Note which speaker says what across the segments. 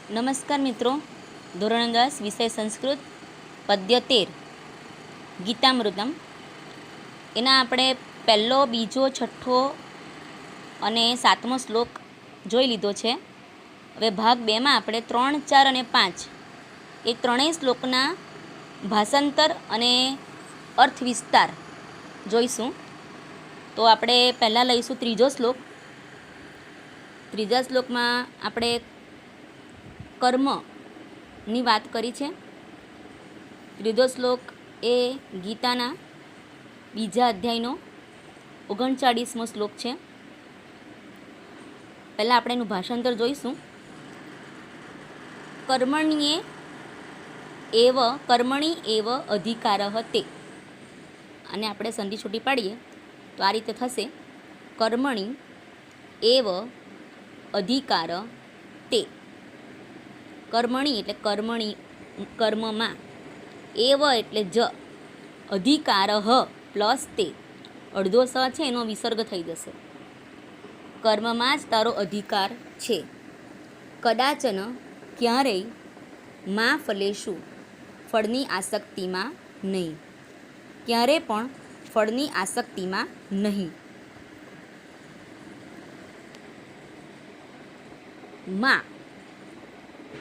Speaker 1: નમસ્કાર મિત્રો, ધોરણ 10 વિષય સંસ્કૃત પદ્ય 13 ગીતામૃતમ એના આપણે પહેલો, બીજો, છઠ્ઠો અને 7મો શ્લોક જોઈ લીધો છે. હવે ભાગ 2માં આપણે 3, 4 અને 5 એ ત્રણેય શ્લોકના ભાષાંતર અને અર્થ વિસ્તાર જોઈશું. તો આપણે પહેલાં લઈશું ત્રીજો શ્લોક. ત્રીજા શ્લોકમાં આપણે કર્મની વાત કરી છે. ત્રીજો શ્લોક એ ગીતાના બીજા અધ્યાયનો 39મો શ્લોક છે. પહેલાં આપણે એનું ભાષાંતર જોઈશું. કર્મણ્યે કર્મણી એવ અધિકારઃ તે. અને આપણે સંધિ છૂટી પાડીએ તો આ રીતે થશે: કર્મણી એવ અધિકાર તે. કર્મણી એટલે કર્મમાં, એવ એટલે જ, અધિકારઃ પ્લસ તે, અડધો સ છે એનો વિસર્ગ થઈ જશે. કર્મમાં જ તારો અધિકાર છે. કદાચન ક્યારેય, માં ફલેશુ ફળની આસક્તિમાં નહીં, ક્યારે પણ ફળની આસક્તિમાં નહીં. માં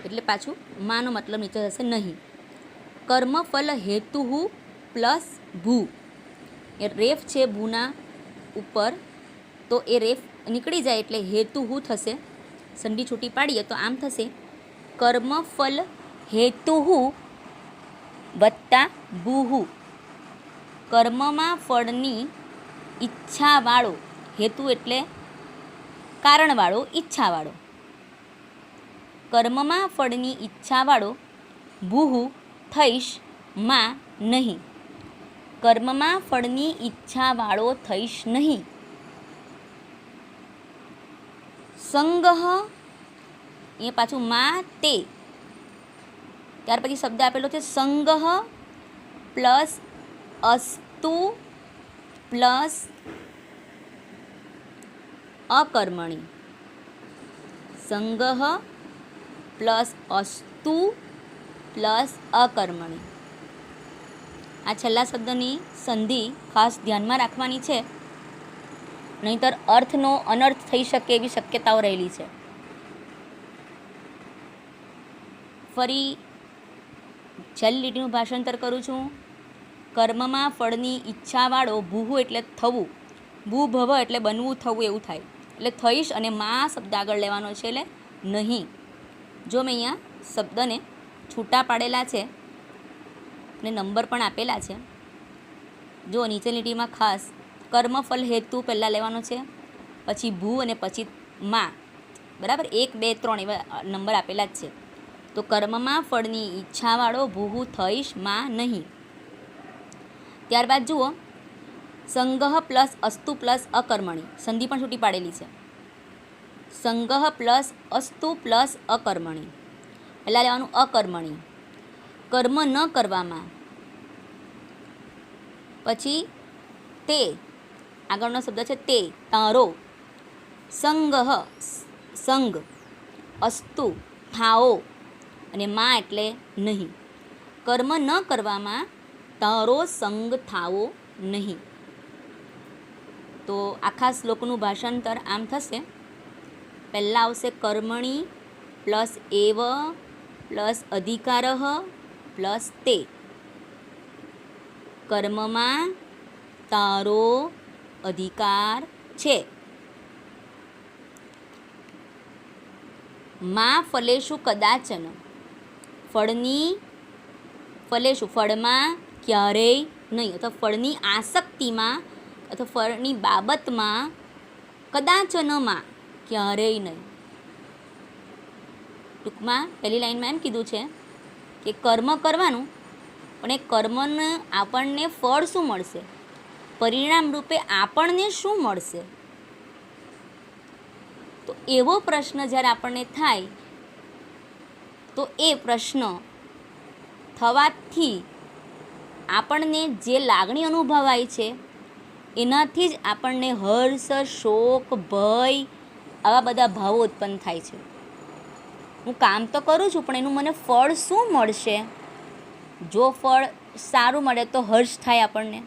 Speaker 1: એટલે પાછું માનો મતલબ નીચે થશે નહીં. કર્મફલ હેતુ પ્લસ ભૂ, એ રેફ છે ભૂના ઉપર, તો એ રેફ નીકળી જાય એટલે હેતુ થશે. સંધિ છૂટી પાડીએ તો આમ થશે: કર્મફલ હેતુ વત્તા ભૂહુ. કર્મમાં ફળની ઈચ્છાવાળો, હેતુ એટલે કારણવાળો, ઈચ્છાવાળો, કર્મમાં ફળની ઈચ્છાવાળો ભૂહુ થઈશ માં નહીં. કર્મમાં ફળની ઈચ્છાવાળો થઈશ નહીં. સંગહ એ પાછું માં તે, ત્યાર પછી શબ્દ આપેલો છે સંગહ પ્લસ અસ્તુ પ્લસ અકર્મણી. સંગહ પ્લસ અસ્તુ પ્લસ અકર્મણી. આ છેલ્લા શબ્દની સંધિ ખાસ ધ્યાનમાં રાખવાની છે, નહીંતર અર્થનો અનર્થ થઈ શકે એવી શક્યતાઓ રહેલી છે. ફરી છેલ્લી લીટીનું ભાષાંતર કરું છું. કર્મમાં ફળની ઈચ્છાવાળો ભૂહુ એટલે થવું, ભૂભવ એટલે બનવું, થવું એવું થાય, એટલે થઈશ અને માં શબ્દ આગળ લેવાનો છે એટલે નહીં. જો મેં અહીંયા શબ્દને છૂટા પાડેલા છે અને નંબર પણ આપેલા છે. જો નીચે લીટીમાં ખાસ કર્મફલ હેતુ પહેલાં લેવાનો છે, પછી ભૂ અને પછી માં, બરાબર 1, 2, 3 એવા નંબર આપેલા જ છે. તો કર્મમાં ફળની ઈચ્છાવાળો ભૂહુ થઈશ માં નહીં. ત્યારબાદ જુઓ, સંગહ પ્લસ અસ્તુ પ્લસ અકર્મણી, સંધિ પણ છૂટી પાડેલી છે. સંગહ પ્લસ અસ્તુ પ્લસ અકર્મણી. પહેલાં લેવાનું અકર્મણી, કર્મ ન કરવામાં, પછી તે, આગળનો શબ્દ છે તે, તારો, સંગહ સંગ, અસ્તુ થાઓ અને માં એટલે નહીં. કર્મ ન કરવામાં તારો સંગ થાવો નહીં. તો આખા શ્લોકનું ભાષાંતર આમ થશે: પહેલાં આવશે કર્મણી પ્લસ એવ પ્લસ અધિકારઃ પ્લસ તે. કર્મમાં તારો અધિકાર છે. માં ફલેશુ કદાચન, ફળમાં ક્યારેય નહીં, અથવા ફળની આસક્તિમાં અથવા ફળની બાબતમાં, કદાચનમાં ક્યારેય નહીં. ટૂંકમાં પહેલી લાઈનમાં એમ કીધું છે કે કર્મ કરવાનું, પણ એ કર્મને આપણને ફળ શું મળશે, પરિણામ રૂપે આપણને શું મળશે. તો એવો પ્રશ્ન જ્યારે આપણને થાય, તો એ પ્રશ્ન થવાથી આપણને જે લાગણી અનુભવાય છે એનાથી જ આપણને હર્ષ, શોક, ભય આવા બધા ભાવો ઉત્પન્ન થાય છે. હું કામ તો કરું છું પણ એનું મને ફળ શું મળશે? જો ફળ સારું મળે તો હર્ષ થાય આપણને,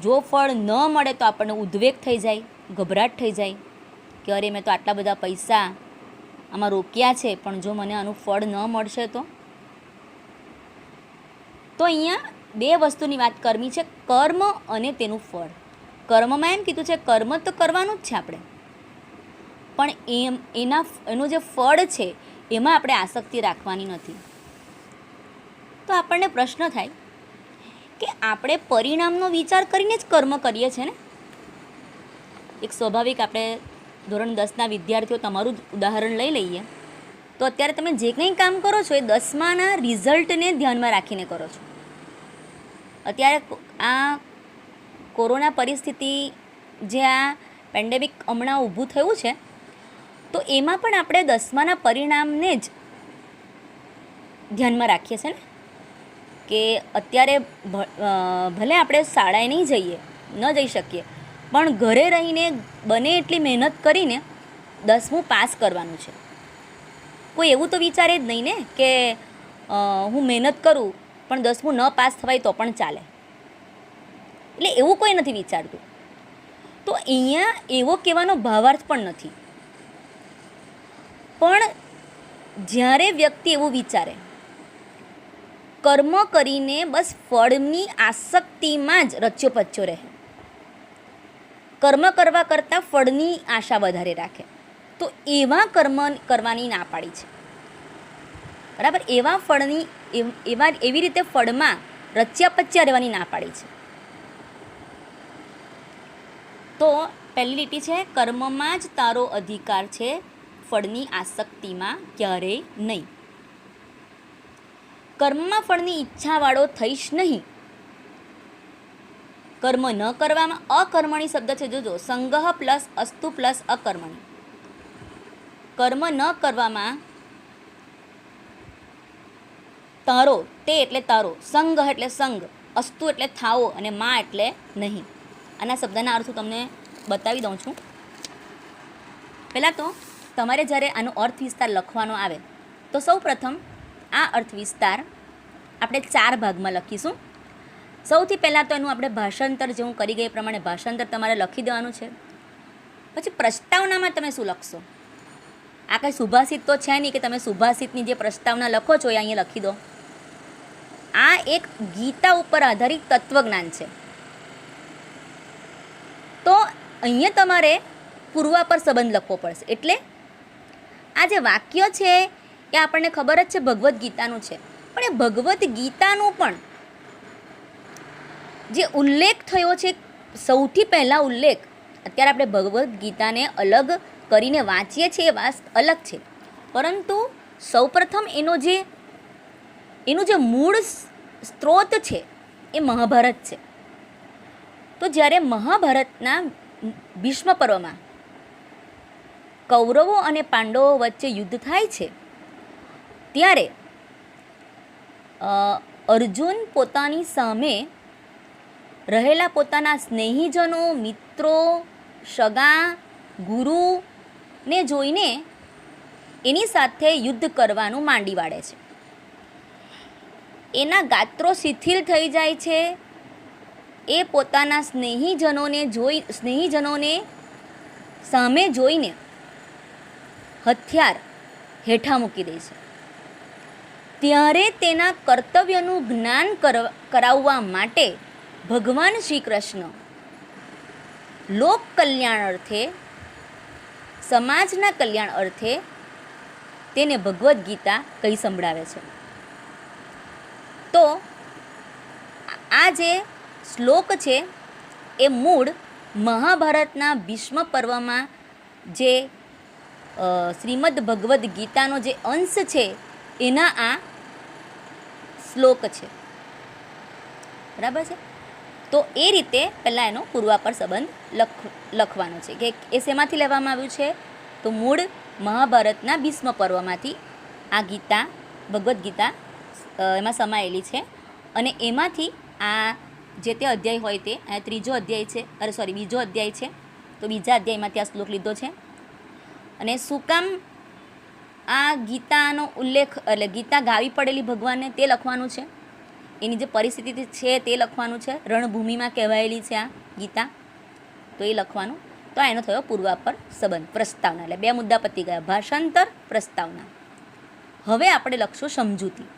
Speaker 1: જો ફળ ન મળે તો આપણને ઉદ્વેગ થઈ જાય, ગભરાટ થઈ જાય કે અરે મેં તો આટલા બધા પૈસા આમાં રોક્યા છે પણ જો મને આનું ફળ ન મળશે તો અહીંયા બે વસ્તુની વાત કરવી છે, કર્મ અને તેનું ફળ. કર્મમાં એમ કીધું છે કર્મ તો કરવાનું જ છે આપણે, પણ એનું જે ફળ છે એમાં આપણે આસક્તિ રાખવાની નથી. તો આપણને પ્રશ્ન થાય કે આપણે પરિણામનો વિચાર કરીને જ કર્મ કરીએ છીએ ને. એક સ્વાભાવિક આપણે ધોરણ 10ના વિદ્યાર્થીઓ, તમારું જ ઉદાહરણ લઈ લઈએ તો અત્યારે તમે જે કંઈ કામ કરો છો એ 10માના રિઝલ્ટને ધ્યાનમાં રાખીને કરો છો. અત્યારે આ કોરોના પરિસ્થિતિ, જે આ પેન્ડેમિક હમણાં ઊભું થયું છે, તો એમાં પણ આપણે 10માના પરિણામને જ ધ્યાનમાં રાખીએ છીએ ને. કે અત્યારે ભલે આપણે શાળાએ નહીં જઈએ, ન જઈ શકીએ, પણ ઘરે રહીને બને એટલી મહેનત કરીને 10મું પાસ કરવાનું છે. કોઈ એવું તો વિચારે જ નહીં ને કે હું મહેનત કરું પણ 10મું ન પાસ થવાય તો પણ ચાલે. એટલે એવું કોઈ નથી વિચારતું. તો અહીંયા એવો કહેવાનો ભાવાર્થ પણ નથી. પણ જ્યારે વ્યક્તિ એવું વિચારે, કર્મ કરીને બસ ફળની આસક્તિમાં જ રચ્યો પચ્યો રહે, કર્મ કરવા કરતાં ફળની આશા વધારે રાખે, તો એવા કર્મ કરવાની ના પાડી છે. બરાબર? એવી રીતે ફળમાં રચ્યા પચ્યા રહેવાની ના પાડી છે. તો પહેલી લીટી છે, કર્મમાં જ તારો અધિકાર છે, ફળની આસક્તિમાં ક્યારેય નહીં. કર્મમાં ફળની ઈચ્છાવાળો થઈશ નહીં. કર્મ ન કરવામાં અકર્મણી શબ્દ છે, જોજો, સંગહ પ્લસ અસ્તુ પ્લસ અકર્મણી. કર્મ ન કરવામાં તારો, તે એટલે તારો, સંગ એટલે સંગ, અસ્તુ એટલે થાવો અને મા એટલે નહીં. આના શબ્દના અર્થ હું તમને બતાવી દઉં છું. પહેલાં તો તમારે જ્યારે આનો અર્થ વિસ્તાર લખવાનો આવે તો સૌ પ્રથમ આ અર્થ વિસ્તાર આપણે 4 ભાગમાં લખીશું. સૌથી પહેલાં તો એનું આપણે ભાષાંતર, જે હું કરી ગઈ એ પ્રમાણે ભાષાંતર તમારે લખી દેવાનું છે. પછી પ્રસ્તાવનામાં તમે શું લખશો? આ કંઈ સુભાષિત તો છે નહીં કે તમે સુભાષિતની જે પ્રસ્તાવના લખો છો એ અહીંયા લખી દો. આ એક ગીતા ઉપર આધારિત તત્વજ્ઞાન છે. તો અહીંયા તમારે પૂર્વાપર સંબંધ લખવો પડશે. એટલે આ જે વાક્ય છે એ આપણને ખબર જ છે ભગવદ્ ગીતાનું છે, પણ એ ભગવદ્ ગીતાનું પણ જે ઉલ્લેખ થયો છે, સૌથી પહેલાં ઉલ્લેખ, અત્યારે આપણે ભગવદ્ ગીતાને અલગ કરીને વાંચીએ છીએ એ વાત અલગ છે, પરંતુ સૌપ્રથમ એનું જે મૂળ સ્ત્રોત છે એ મહાભારત છે. તો જ્યારે મહાભારતના ભીષ્મ પર્વમાં કૌરવો અને પાંડવો વચ્ચે યુદ્ધ થાય છે, ત્યારે અર્જુન પોતાની સામે રહેલા પોતાના સ્નેહીજનો, મિત્રો, સગા, ગુરુને જોઈને એની સાથે યુદ્ધ કરવાનું માંડી વાળે છે. એના ગાત્રો શિથિલ થઈ જાય છે. એ પોતાના સ્નેહીજનોને સામે જોઈને હથિયાર હેઠા મૂકી દે છે. ત્યારે તેના કર્તવ્યનું જ્ઞાન કરાવવા માટે ભગવાન શ્રી કૃષ્ણ લોક કલ્યાણ અર્થે, સમાજના કલ્યાણ અર્થે તેને ભગવદ્ ગીતા કહી સંભળાવે છે. તો આ જે શ્લોક છે એ મૂળ મહાભારતના ભીષ્મ પર્વમાં જે શ્રીમદ ભગવદ્ ગીતાનો જે અંશ છે એના આ શ્લોક છે. બરાબર છે? તો એ રીતે પહેલાં એનો પૂર્વાપર સંબંધ લખવાનો છે કે એ શેમાંથી લેવામાં આવ્યું છે, તો મૂળ મહાભારતના ભીષ્મ પર્વમાંથી આ ગીતા, ભગવદ્ ગીતા એમાં સમાયેલી છે. અને એમાંથી આ જે તે અધ્યાય હોય તે, આ બીજો અધ્યાય છે, તો બીજા અધ્યાયમાંથી આ શ્લોક લીધો છે. અને શું કામ આ ગીતાનો ઉલ્લેખ એટલે ગીતા ગાવી પડેલી ભગવાનને તે લખવાનું છે, એની જે પરિસ્થિતિ છે તે લખવાનું છે, રણભૂમિમાં કહેવાયેલી છે આ ગીતા, તો એ લખવાનું. તો એનો થયો પૂર્વાપર સંબંધ, પ્રસ્તાવના. એટલે 2 મુદ્દા પતી ગયા, ભાષાંતર, પ્રસ્તાવના. હવે આપણે લખશું સમજૂતી.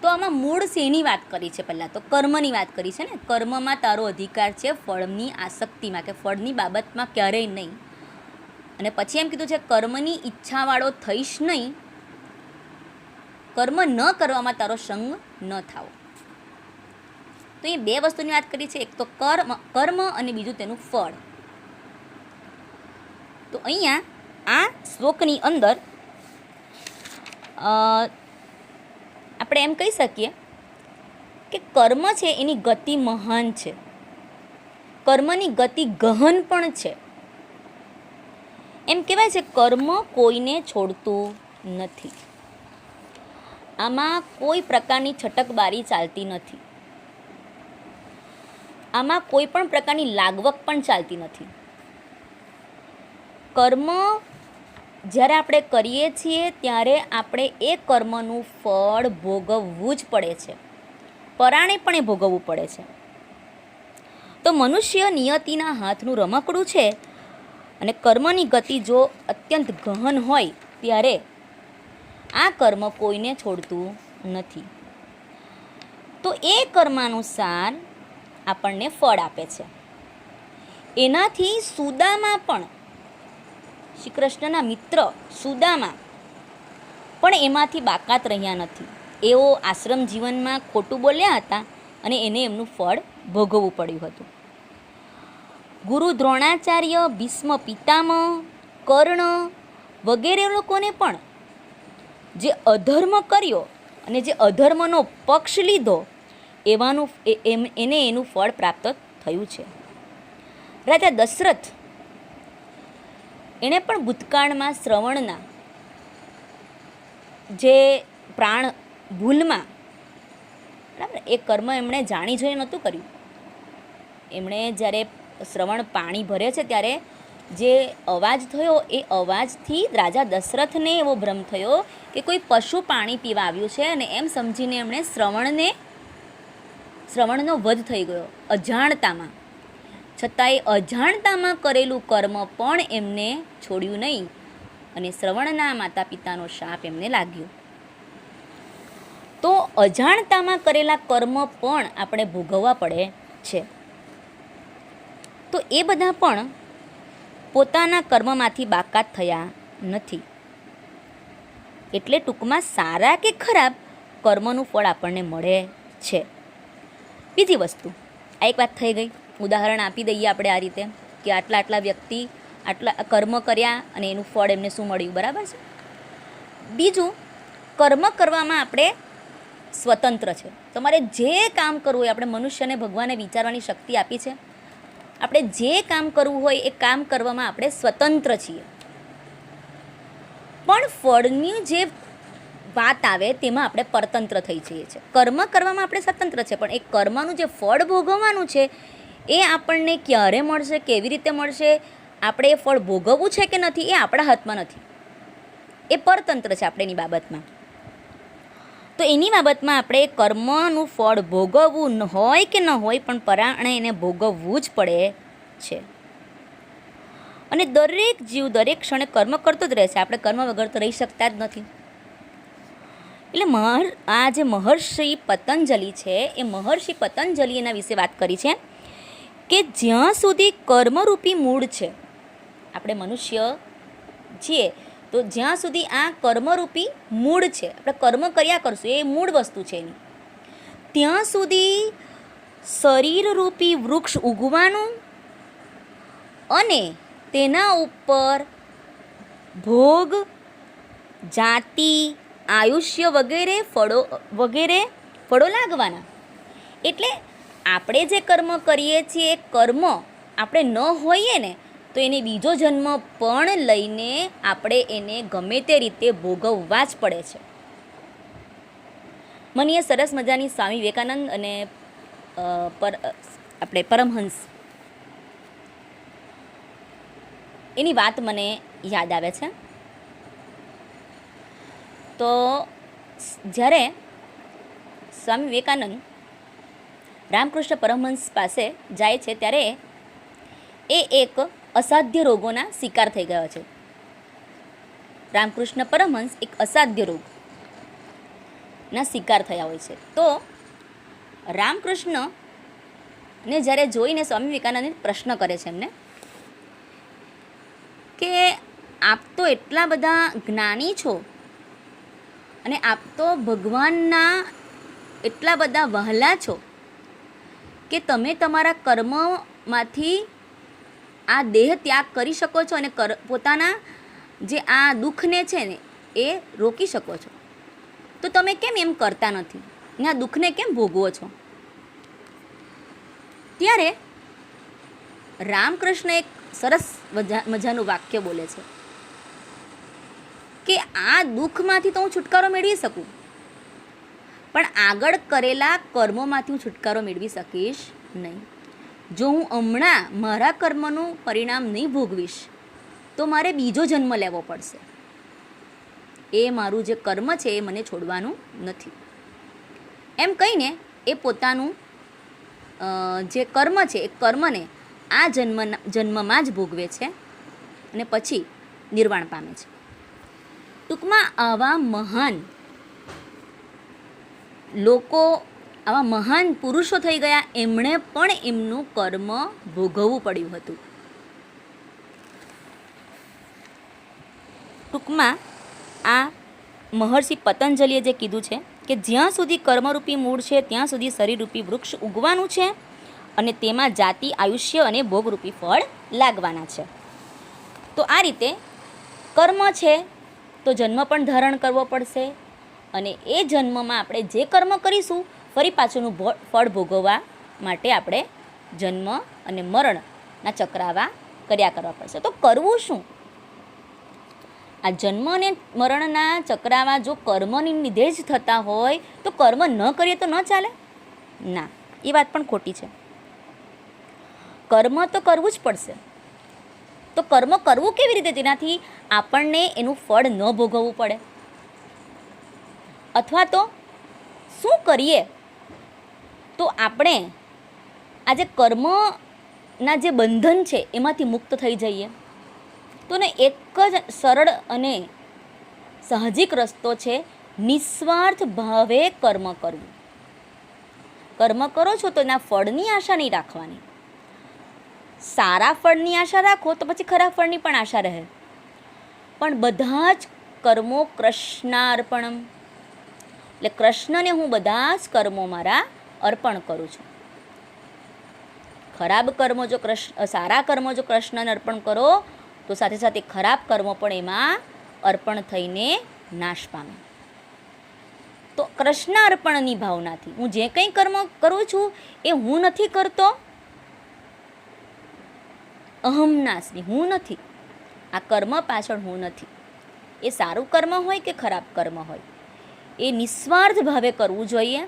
Speaker 1: તો આમાં મૂળ શેની વાત કરી છે? પહેલાં તો કર્મની વાત કરી છે ને. કર્મમાં તારો અધિકાર છે ફળની આસક્તિમાં, કે ફળની બાબતમાં ક્યારેય નહીં. અને પછી એમ કીધું છે કર્મની ઈચ્છાવાળો થઈશ નહીં, કર્મ ન કરવામાં તારો સંગ ન થાવો. તો એ 2 વસ્તુની વાત કરી છે, એક તો કર્મ અને બીજું તેનું ફળ. તો અહીંયા આ શ્લોકની અંદર આપણે એમ કહી શકીએ કે કર્મ છે એની ગતિ મહાન છે, કર્મની ગતિ ગહન પણ છે. એમ કહેવાય છે કર્મ કોઈને છોડતું નથી, આમાં કોઈ પ્રકારની છટકબારી ચાલતી નથી, આમાં કોઈ પણ પ્રકારની લાગવક પણ ચાલતી નથી. કર્મ જ્યારે આપણે કરીએ છીએ ત્યારે આપણે એ કર્મનું ફળ ભોગવવું જ પડે છે, પરાણે પણ એ ભોગવવું પડે છે. તો મનુષ્ય નિયતિના હાથનું રમકડું છે, અને કર્મની ગતિ જો અત્યંત ગહન હોય ત્યારે આ કર્મ કોઈને છોડતું નથી. તો એ કર્માનુસાર આપણને ફળ આપે છે. એનાથી સુદામા પણ, શ્રી કૃષ્ણના મિત્ર સુદામા પણ એમાંથી બાકાત રહ્યા નથી. એઓ આશ્રમ જીવનમાં ખોટું બોલ્યા હતા અને એને એમનું ફળ ભોગવવું પડ્યું હતું. ગુરુ દ્રોણાચાર્ય, ભીષ્મ પિતામહ, કર્ણ વગેરે લોકોને પણ જે અધર્મ કર્યો અને જે અધર્મનો પક્ષ લીધો એને એનું ફળ પ્રાપ્ત થયું છે. રાજા દશરથ એણે પણ ભૂતકાળમાં શ્રવણના જે પ્રાણ ભૂલમાં, બરાબર, એ કર્મ એમણે જાણી જોઈ નહોતું કર્યું. એમણે જ્યારે શ્રવણ પાણી ભરે છે ત્યારે જે અવાજ થયો એ અવાજથી રાજા દશરથને એવો ભ્રમ થયો કે કોઈ પશુ પાણી પીવા આવ્યું છે, અને એમ સમજીને એમણે શ્રવણનો વધ થઈ ગયો અજાણતામાં. છતાં એ અજાણતામાં કરેલું કર્મ પણ એમને છોડ્યું નહીં, અને શ્રવણના માતા પિતાનો શાપ એમને લાગ્યો. તો અજાણતામાં કરેલા કર્મ પણ આપણે ભોગવવા પડે છે. તો એ બધા પણ પોતાના કર્મમાંથી બાકાત થયા નથી. એટલે ટૂંકમાં સારા કે ખરાબ કર્મનું ફળ આપણને મળે છે. બીજી વસ્તુ, આ એક વાત થઈ ગઈ, ઉદાહરણ આપી દઈએ આપણે આ રીતે કે આટલા વ્યક્તિ આટલા કર્મ કર્યા અને એનું ફળ એમને શું મળ્યું, બરાબર છે. બીજું, કર્મ કરવામાં આપણે સ્વતંત્ર છે. તમારે જે કામ કરવું હોય, આપણે મનુષ્યને ભગવાને વિચારવાની શક્તિ આપી છે, આપણે જે કામ કરવું હોય એ કામ કરવામાં આપણે સ્વતંત્ર છીએ. પણ ફળની જે વાત આવે તેમાં આપણે પરતંત્ર થઈ જઈએ છીએ. કર્મ કરવામાં આપણે સ્વતંત્ર છે, પણ એ કર્મનું જે ફળ ભોગવવાનું છે એ આપણને ક્યારે મળશે, કેવી રીતે મળશે, આપણે એ ફળ ભોગવવું છે કે નથી એ આપણા હાથમાં નથી, એ પરતંત્ર છે આપણે એની બાબતમાં. તો એની બાબતમાં આપણે કર્મનું ફળ ભોગવવું હોય કે ન હોય, પણ પરાણે એને ભોગવવું જ પડે છે. અને દરેક જીવ દરેક ક્ષણે કર્મ કરતો જ રહે છે, આપણે કર્મ વગર તો રહી શકતા જ નથી. એટલે આ જે મહર્ષિ પતંજલિ છે, એ મહર્ષિ પતંજલિ એના વિશે વાત કરી છે કે જ્યાં સુધી કર્મરૂપી મૂળ છે, આપણે મનુષ્ય છીએ તો જ્યાં સુધી આ કર્મરૂપી મૂળ છે, આપણે કર્મ કર્યા કરશું, એ મૂળ વસ્તુ છે એની, ત્યાં સુધી શરીરરૂપી વૃક્ષ ઉગવાનું અને તેના ઉપર ભોગ, જાતિ, આયુષ્ય વગેરે ફળો લાગવાના. એટલે આપણે જે કર્મ કરીએ છીએ એ કર્મ આપણે ન હોઈએ ને તો એને બીજો જન્મ પણ લઈને આપણે એને ગમે તે રીતે ભોગવવા જ પડે છે. મને એ સરસ મજાની સ્વામી વિવેકાનંદ અને આપણે પરમહંસ એની વાત મને યાદ આવે છે તો જ્યારે સ્વામી વિવેકાનંદ રામકૃષ્ણ પરમહંસ પાસે જાય છે ત્યારે એ એક અસાધ્ય રોગોના શિકાર થઈ ગયો છે. રામકૃષ્ણ પરમહંસ એક અસાધ્ય રોગના શિકાર થયા હોય છે. તો રામકૃષ્ણને જ્યારે જોઈને સ્વામી વિવેકાનંદ પ્રશ્ન કરે છે એમને કે આપ તો એટલા બધા જ્ઞાની છો અને આપ તો ભગવાનના એટલા બધા વહાલા છો કે તમે તમારા કર્મમાંથી આ દેહ ત્યાગ કરી શકો છો અને પોતાના જે આ દુઃખને છે ને એ રોકી શકો છો. તો તમે કેમ એમ કરતા નથી ને આ દુઃખને કેમ ભોગવો છો? ત્યારે રામકૃષ્ણ એક સરસ મજાનું વાક્ય બોલે છે કે આ દુઃખમાંથી તો હું છુટકારો મેળવી શકું, પણ આગળ કરેલા કર્મોમાંથી હું છુટકારો મેળવી શકીશ નહીં. જો હું હમણાં મારા કર્મનું પરિણામ નહીં ભોગવીશ તો મારે બીજો જન્મ લેવો પડશે. એ મારું જે કર્મ છે એ મને છોડવાનું નથી. એમ કહીને એ પોતાનું જે કર્મ છે એ કર્મને આ જન્મમાં જ ભોગવે છે અને પછી નિર્વાણ પામે છે. ટૂંકમાં આવા મહાન લોકો, આવા મહાન પુરુષો થઈ ગયા, એમણે પણ એમનું કર્મ ભોગવવું પડ્યું હતું. ટૂંકમાં આ મહર્ષિ પતંજલિએ જે કીધું છે કે જ્યાં સુધી કર્મરૂપી મૂળ છે ત્યાં સુધી શરીરરૂપી વૃક્ષ ઉગવાનું છે અને તેમાં જાતિ, આયુષ્ય અને ભોગરૂપી ફળ લાગવાના છે. તો આ રીતે કર્મ છે તો જન્મ પણ ધારણ કરવો પડશે અને એ જન્મમાં આપણે જે કર્મ કરીશું ફરી પાછળનું ફળ ભોગવવા માટે આપણે જન્મ અને મરણના ચક્રાવા કર્યા કરવા પડશે. તો કરવું શું? આ જન્મ અને મરણના ચક્રાવા જો કર્મની લીધે જ થતા હોય તો કર્મ ન કરીએ તો ન ચાલે? ના, એ વાત પણ ખોટી છે. કર્મ તો કરવું જ પડશે. તો કર્મ કરવું કેવી રીતે જેનાથી આપણને એનું ફળ ન ભોગવવું પડે? અથવા તો શું કરીએ તો આપણે આ જે કર્મના જે બંધન છે એમાંથી મુક્ત થઈ જઈએ? તો ને એક જ સરળ અને સાહજિક રસ્તો છે નિસ્વાર્થ ભાવે કર્મ કરવું. કર્મ કરો છો તો એના ફળની આશા નહીં રાખવાની. સારા ફળની આશા રાખો તો પછી ખરાબ ફળની પણ આશા રહે. પણ બધા જ કર્મો કૃષ્ણાર્પણમ, એટલે કૃષ્ણને હું બધા જ કર્મો મારા અર્પણ કરું છું. ખરાબ કર્મો જો સારા કર્મો જો કૃષ્ણને અર્પણ કરો તો સાથે સાથે ખરાબ કર્મો પણ એમાં અર્પણ થઈને નાશ પામે. તો કૃષ્ણ અર્પણની ભાવનાથી હું જે કંઈ કર્મ કરું છું એ હું નથી કરતો, અહમનાશની હું નથી. આ કર્મ પાછળ હું નથી. એ સારું કર્મ હોય કે ખરાબ કર્મ હોય એ નિસ્વાર્થ ભાવે કરવું જોઈએ.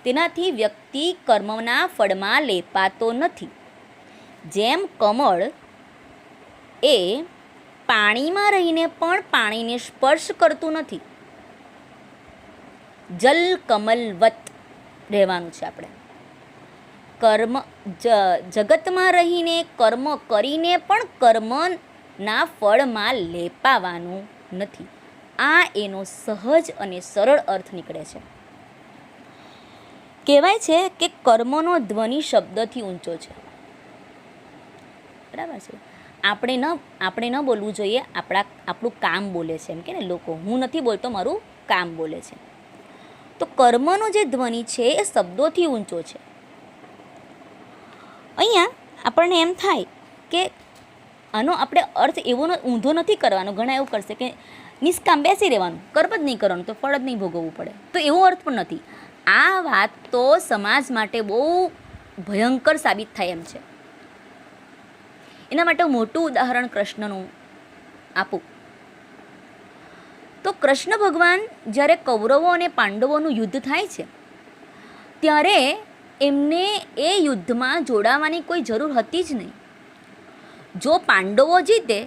Speaker 1: તેનાથી વ્યક્તિ કર્મના ફળમાં લેપાતો નથી. જેમ કમળ એ પાણીમાં રહીને પણ પાણીને સ્પર્શ કરતું નથી. જલ કમલવત રહેવાનું છે આપણે. જગતમાં રહીને કર્મ કરીને પણ કર્મના ફળમાં લેપાવાનું નથી. આ એનો સહજ અને સરળ અર્થ નીકળે છે. કહેવાય છે કે કર્મનો ધ્વનિ શબ્દથી ઊંચો છે. બરાબર છે. આપણે ન બોલવું જોઈએ, આપણું કામ બોલે છે. એમ કે ને લોકો, હું નથી બોલતો, મારું કામ બોલે છે. તો કર્મનો જે ધ્વનિ છે એ શબ્દોથી ઊંચો છે. અહીંયા આપણને એમ થાય કે આનો આપણે અર્થ એવો ઊંધો નથી કરવાનો. ઘણા એવું કરશે કે નિષ્કામ બેસી રહેવાનું, કર્મ જ નહીં કરવાનું તો ફળ જ નહીં ભોગવવું પડે. તો એવો અર્થ પણ નથી. આ વાત તો સમાજ માટે બહુ ભયંકર સાબિત થાય એમ છે. એના માટે મોટું ઉદાહરણ કૃષ્ણનું આપું તો કૃષ્ણ ભગવાન જ્યારે કૌરવો અને પાંડવોનું યુદ્ધ થાય છે ત્યારે એમને એ યુદ્ધમાં જોડાવાની કોઈ જરૂર હતી જ નહીં. જો પાંડવો જીતે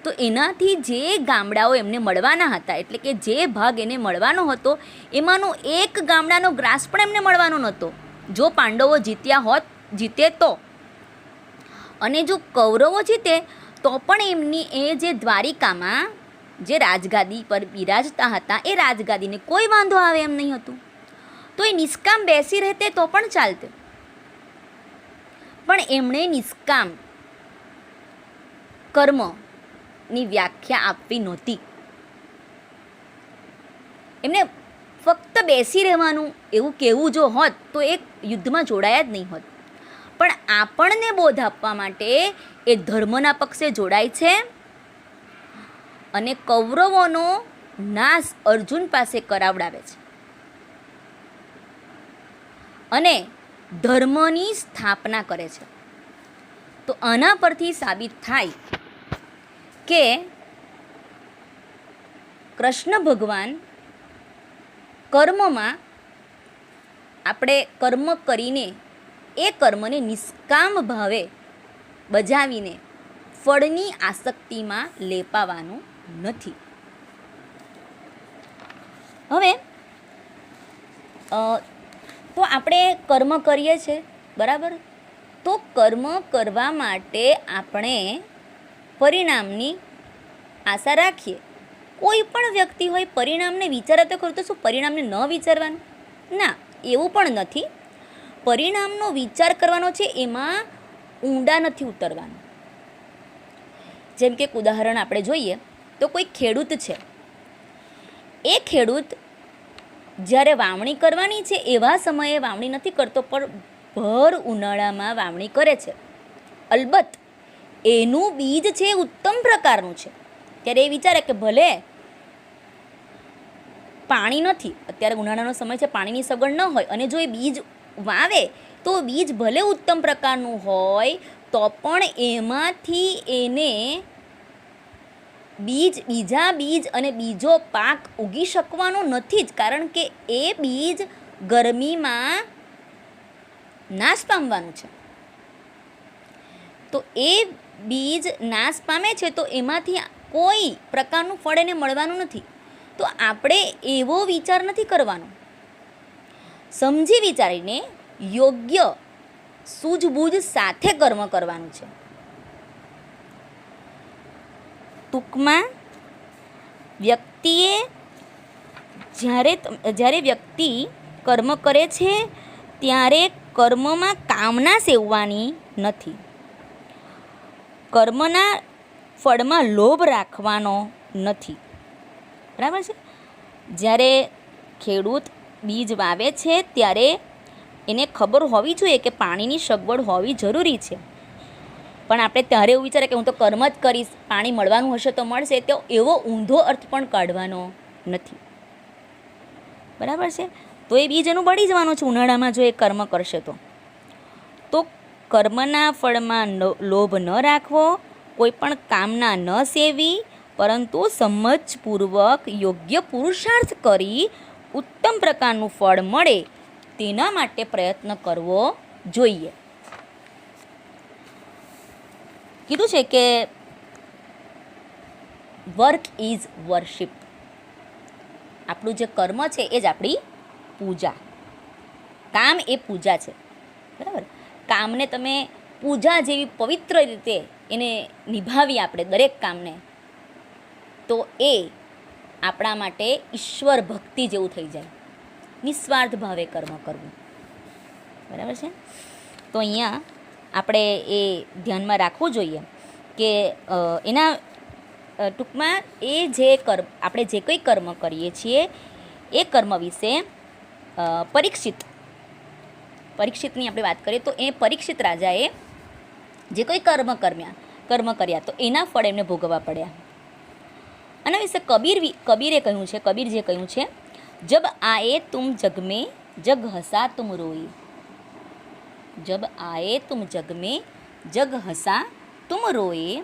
Speaker 1: તો એનાથી જે ગામડાઓ એમને મળવાના હતા, એટલે કે જે ભાગ એને મળવાનો હતો એમાંનો એક ગામડાનો ગ્રાસ પણ એમને મળવાનો નહોતો જો પાંડવો જીતે તો. અને જો કૌરવો જીતે તો પણ એમની એ જે દ્વારિકામાં જે રાજગાદી પર બિરાજતા હતા એ રાજગાદીને કોઈ વાંધો આવે એમ નહીં હતું. તો એ નિષ્કામ બેસી રહેતે તો પણ ચાલતે, પણ એમણે નિષ્કામ કર્મની વ્યાખ્યા આપવી નહોતી. એમને ફક્ત બેસી રહેવાનું એવું કહેવું જો હોત તો એ યુદ્ધમાં જોડાયા જ નહીં હોત. પણ આપણને બોધ આપવા માટે એ ધર્મના પક્ષે જોડાય છે અને કૌરવોનો નાશ અર્જુન પાસે કરાવડાવે છે અને ધર્મની સ્થાપના કરે છે. તો આના પરથી સાબિત થાય કે કૃષ્ણ ભગવાન કર્મમાં આપણે કર્મ કરીને એ કર્મને નિષ્કામ ભાવે બજાવીને ફળની આસક્તિમાં લેપાવાનું નથી. હવે તો આપણે કર્મ કરીએ છીએ, બરાબર? તો કર્મ કરવા માટે આપણે પરિણામની આશા રાખીએ. કોઈ પણ વ્યક્તિ હોય પરિણામને વિચારે તો ખરું, તો શું પરિણામને ન વિચારવાનું? ના, એવું પણ નથી. પરિણામનો વિચાર કરવાનો છે, એમાં ઊંડા નથી ઉતરવાનું. જેમ કે ઉદાહરણ આપણે જોઈએ તો કોઈ ખેડૂત છે, એ ખેડૂત જ્યારે વાવણી કરવાની છે એવા સમયે વાવણી નથી કરતો, પણ ભર ઉનાળામાં વાવણી કરે છે. અલબત્ત એનું બીજ છે ઉત્તમ પ્રકારનું છે, ત્યારે એ વિચારે કે ભલે પાણી નથી, અત્યારે ઉનાળાનો સમય છે, પાણીની સગવડ ન હોય અને જો એ બીજ વાવે તો બીજ ભલે ઉત્તમ પ્રકારનું હોય તો પણ એમાંથી એને બીજા બીજ અને બીજો પાક ઉગી શકવાનો નથી જ, કારણ કે એ બીજ ગરમીમાં નાશ પામવાનું છે. તો એ બીજ નાશ પામે છે તો એમાંથી કોઈ પ્રકારનું ફળ એને મળવાનું નથી. તો આપણે એવો વિચાર નથી કરવાનો, સમજી વિચારીને યોગ્ય સૂઝબૂઝ સાથે કર્મ કરવાનું છે. ટૂંકમાં વ્યક્તિએ જ્યારે વ્યક્તિ કર્મ કરે છે ત્યારે કર્મમાં કામના સેવવાની નથી, કર્મના ફળમાં લોભ રાખવાનો નથી. બરાબર છે? જ્યારે ખેડૂત બીજ વાવે છે ત્યારે એને ખબર હોવી જોઈએ કે પાણીની સગવડ હોવી જરૂરી છે, પણ આપણે ત્યારે એવું વિચારે કે હું તો કર્મ જ કરીશ, પાણી મળવાનું હશે તો મળશે, તો એવો ઊંધો અર્થ પણ કાઢવાનો નથી. બરાબર છે? તો એ બીજ એનું બળી જવાનું છે ઉનાળામાં જો એ કર્મ કરશે તો કર્મના ફળમાં લોભ ન રાખવો, કોઈ પણ કામના ન સેવી, પરંતુ સમજપૂર્વક યોગ્ય પુરુષાર્થ કરી ઉત્તમ પ્રકારનું ફળ મળે તેના માટે પ્રયત્ન કરવો જોઈએ. કીધું છે કે વર્ક ઇઝ વર્શિપ. આપણું જે કર્મ છે એ જ આપણી પૂજા. કામ એ પૂજા છે, બરાબર? કામને તમે પૂજા જેવી પવિત્ર રીતે એને નિભાવીએ આપણે દરેક કામને, તો એ આપણા માટે ઈશ્વર ભક્તિ જેવું થઈ જાય. નિસ્વાર્થ ભાવે કર્મ કરવું, બરાબર છે? તો અહીંયા આપણે એ ધ્યાનમાં રાખવું જોઈએ કે એના ટૂંકમાં એ જે આપણે જે કંઈ કર્મ કરીએ છીએ એ કર્મ વિશે પરીક્ષિતની આપણે વાત કરીએ તો એ પરીક્ષિત રાજાએ જે કોઈ કર્મ કર્યા તો એના ફળ એમને ભોગવવા પડ્યા. આના વિશે કબીરે કહ્યું છે, કબીર જે કહ્યું છે, જબ આએ તુમ જગ મેં જગ હસા તુમ રોઈ, જબ આए तुम जग में जग हंसा तुम रोए,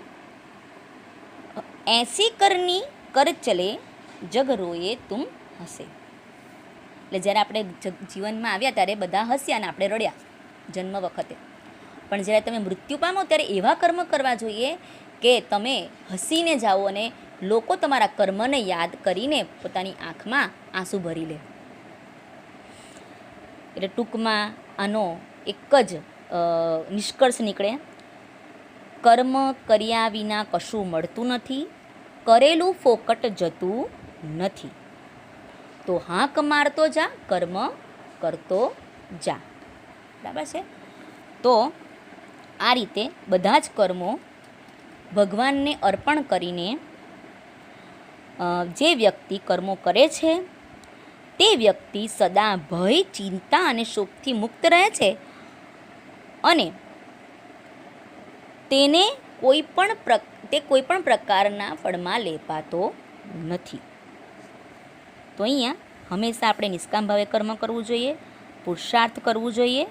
Speaker 1: ऐसी करनी कर चले जग रोए तुम हंसे. એટલે જ્યારે આપણે જીવનમાં આવ્યા ત્યારે બધા હસ્યા અને આપણે રડ્યા જન્મ વખતે, પણ જ્યારે તમે મૃત્યુ પામો ત્યારે એવા કર્મ કરવા જોઈએ કે તમે હસીને જાઓ અને લોકો તમારા કર્મને યાદ કરીને પોતાની આંખમાં આંસુ ભરી લે. એટલે ટૂંકમાં આનો એક જ નિષ્કર્ષ નીકળે, કર્મ કર્યા વિના કશું મળતું નથી, કરેલું ફોકટ જતું નથી. તો હાંક મારતો જા, કર્મ કરતો જા. બરાબર છે. તો આ રીતે બધા જ કર્મો ભગવાનને અર્પણ કરીને જે વ્યક્તિ કર્મો કરે છે તે વ્યક્તિ સદા ભય, ચિંતા અને શોકથી મુક્ત રહે છે અને તેને કોઈ પણ પ્રકારના ફળમાં લેપાતો નથી. તો અહીંયા હંમેશા આપણે નિષ્કામ ભાવે કર્મ કરવું જોઈએ, પુરુષાર્થ કરવું જોઈએ.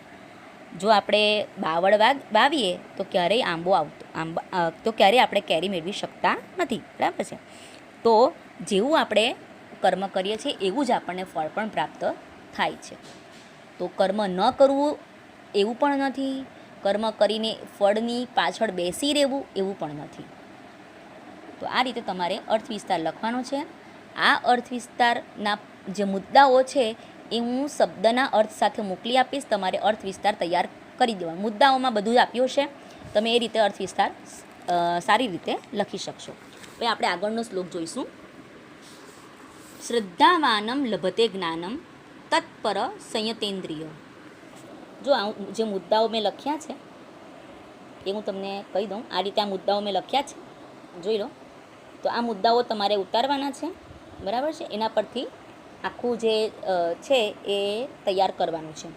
Speaker 1: જો આપણે બાવળ વાવીએ તો ક્યારેય આપણે કેરી મેળવી શકતા નથી. બરાબર છે. તો જેવું આપણે કર્મ કરીએ છીએ એવું જ આપણને ફળ પણ પ્રાપ્ત થાય છે. તો કર્મ ન કરવું એવું પણ નથી, કર્મ કરીને ફળની પાછળ બેસી રહેવું એવું પણ નથી. તો આ રીતે તમારે અર્થ વિસ્તાર લખવાનો છે. આ અર્થ વિસ્તારના જે મુદ્દાઓ છે એ હું શબ્દના અર્થ સાથે મોકલી આપીશ. તમારે અર્થ વિસ્તાર તૈયાર કરી દેવાનો. મુદ્દાઓમાં બધું જ આપ્યું છે, તમે એ રીતે અર્થ વિસ્તાર સારી રીતે લખી શકશો. હવે આપણે આગળનો શ્લોક જોઈશું. શ્રદ્ધાવાનમ લભતે જ્ઞાનમ તત્પર સંયતેન્દ્રિય. જો જે મુદ્દાઓ મેં લખ્યા છે એ હું તમને કહી દઉં. આ રીતે આ મુદ્દાઓ મેં લખ્યા છે, જોઈ લો. તો આ મુદ્દાઓ તમારે ઉતારવાના છે. બરાબર છે. એના પરથી આખું જે છે એ તૈયાર કરવાનું છે.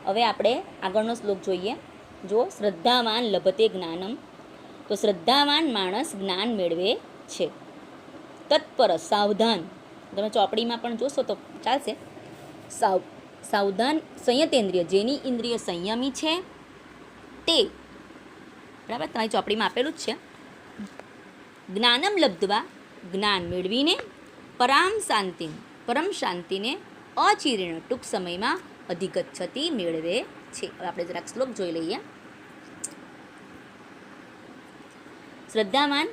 Speaker 1: હવે આપણે આગળનો શ્લોક જોઈએ. જો શ્રદ્ધાવાન લભતે જ્ઞાનમ, તો શ્રદ્ધાવાન માણસ જ્ઞાન મેળવે છે. તત્પર સાવધાન, તમે ચોપડીમાં પણ જોશો તો ચાલશે. સાવધાન સંયતેન્દ્રિય, જેની ઇન્દ્રિય સંયમી છે તે, બરાબર, તમારી ચોપડીમાં આપેલું જ છે. જ્ઞાનમ લબ્ધવા, જ્ઞાન મેળવીને, પરમ શાંતિને અચિરેણ, ટૂંક સમયમાં અધિગચ્છતિ, મેળવે છે. હવે આપણે જરાક શ્લોક જોઈ લઈએ. શ્રદ્ધાવાન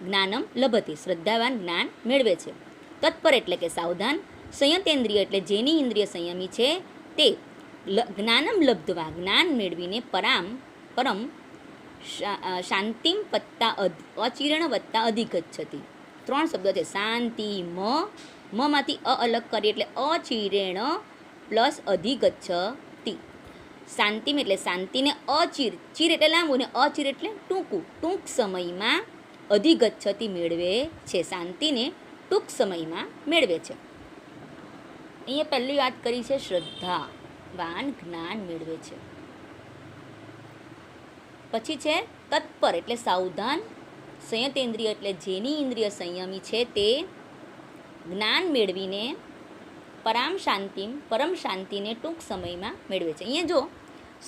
Speaker 1: જ્ઞાનમ લભતે, શ્રદ્ધાવાન જ્ઞાન મેળવે છે. તત્પર એટલે કે સાવધાન, સંયતેન્દ્રિય એટલે જેની ઇન્દ્રિય સંયમી છે તે, જ્ઞાનમ લબ્ધવા, જ્ઞાન મેળવીને, પરમ શાંતિમ વત્તા અચિરેણ વત્તા અધિગચ્છતિ. 3 શબ્દો છે. શાંતિ, માંથી અલગ કરીએ એટલે અચિરેણ પ્લસ અધિગચ્છતિ. શાંતિમ એટલે શાંતિને, ચિર એટલે લાંબુ ને અચિર એટલે ટૂંકું, ટૂંક સમયમાં અધિગચ્છતિ મેળવે છે. શાંતિને ટૂંક સમયમાં મેળવે છે. અહીંયા પહેલી વાત કરી છે શ્રદ્ધાવાન જ્ઞાન મેળવે છે. પછી છે તત્પર એટલે સાવધાન, સંયતેન્દ્રિય એટલે જેની ઇન્દ્રિય સંયમી છે તે જ્ઞાન મેળવીને પરમ શાંતિને ટૂંક સમયમાં મેળવે છે. અહીંયા જો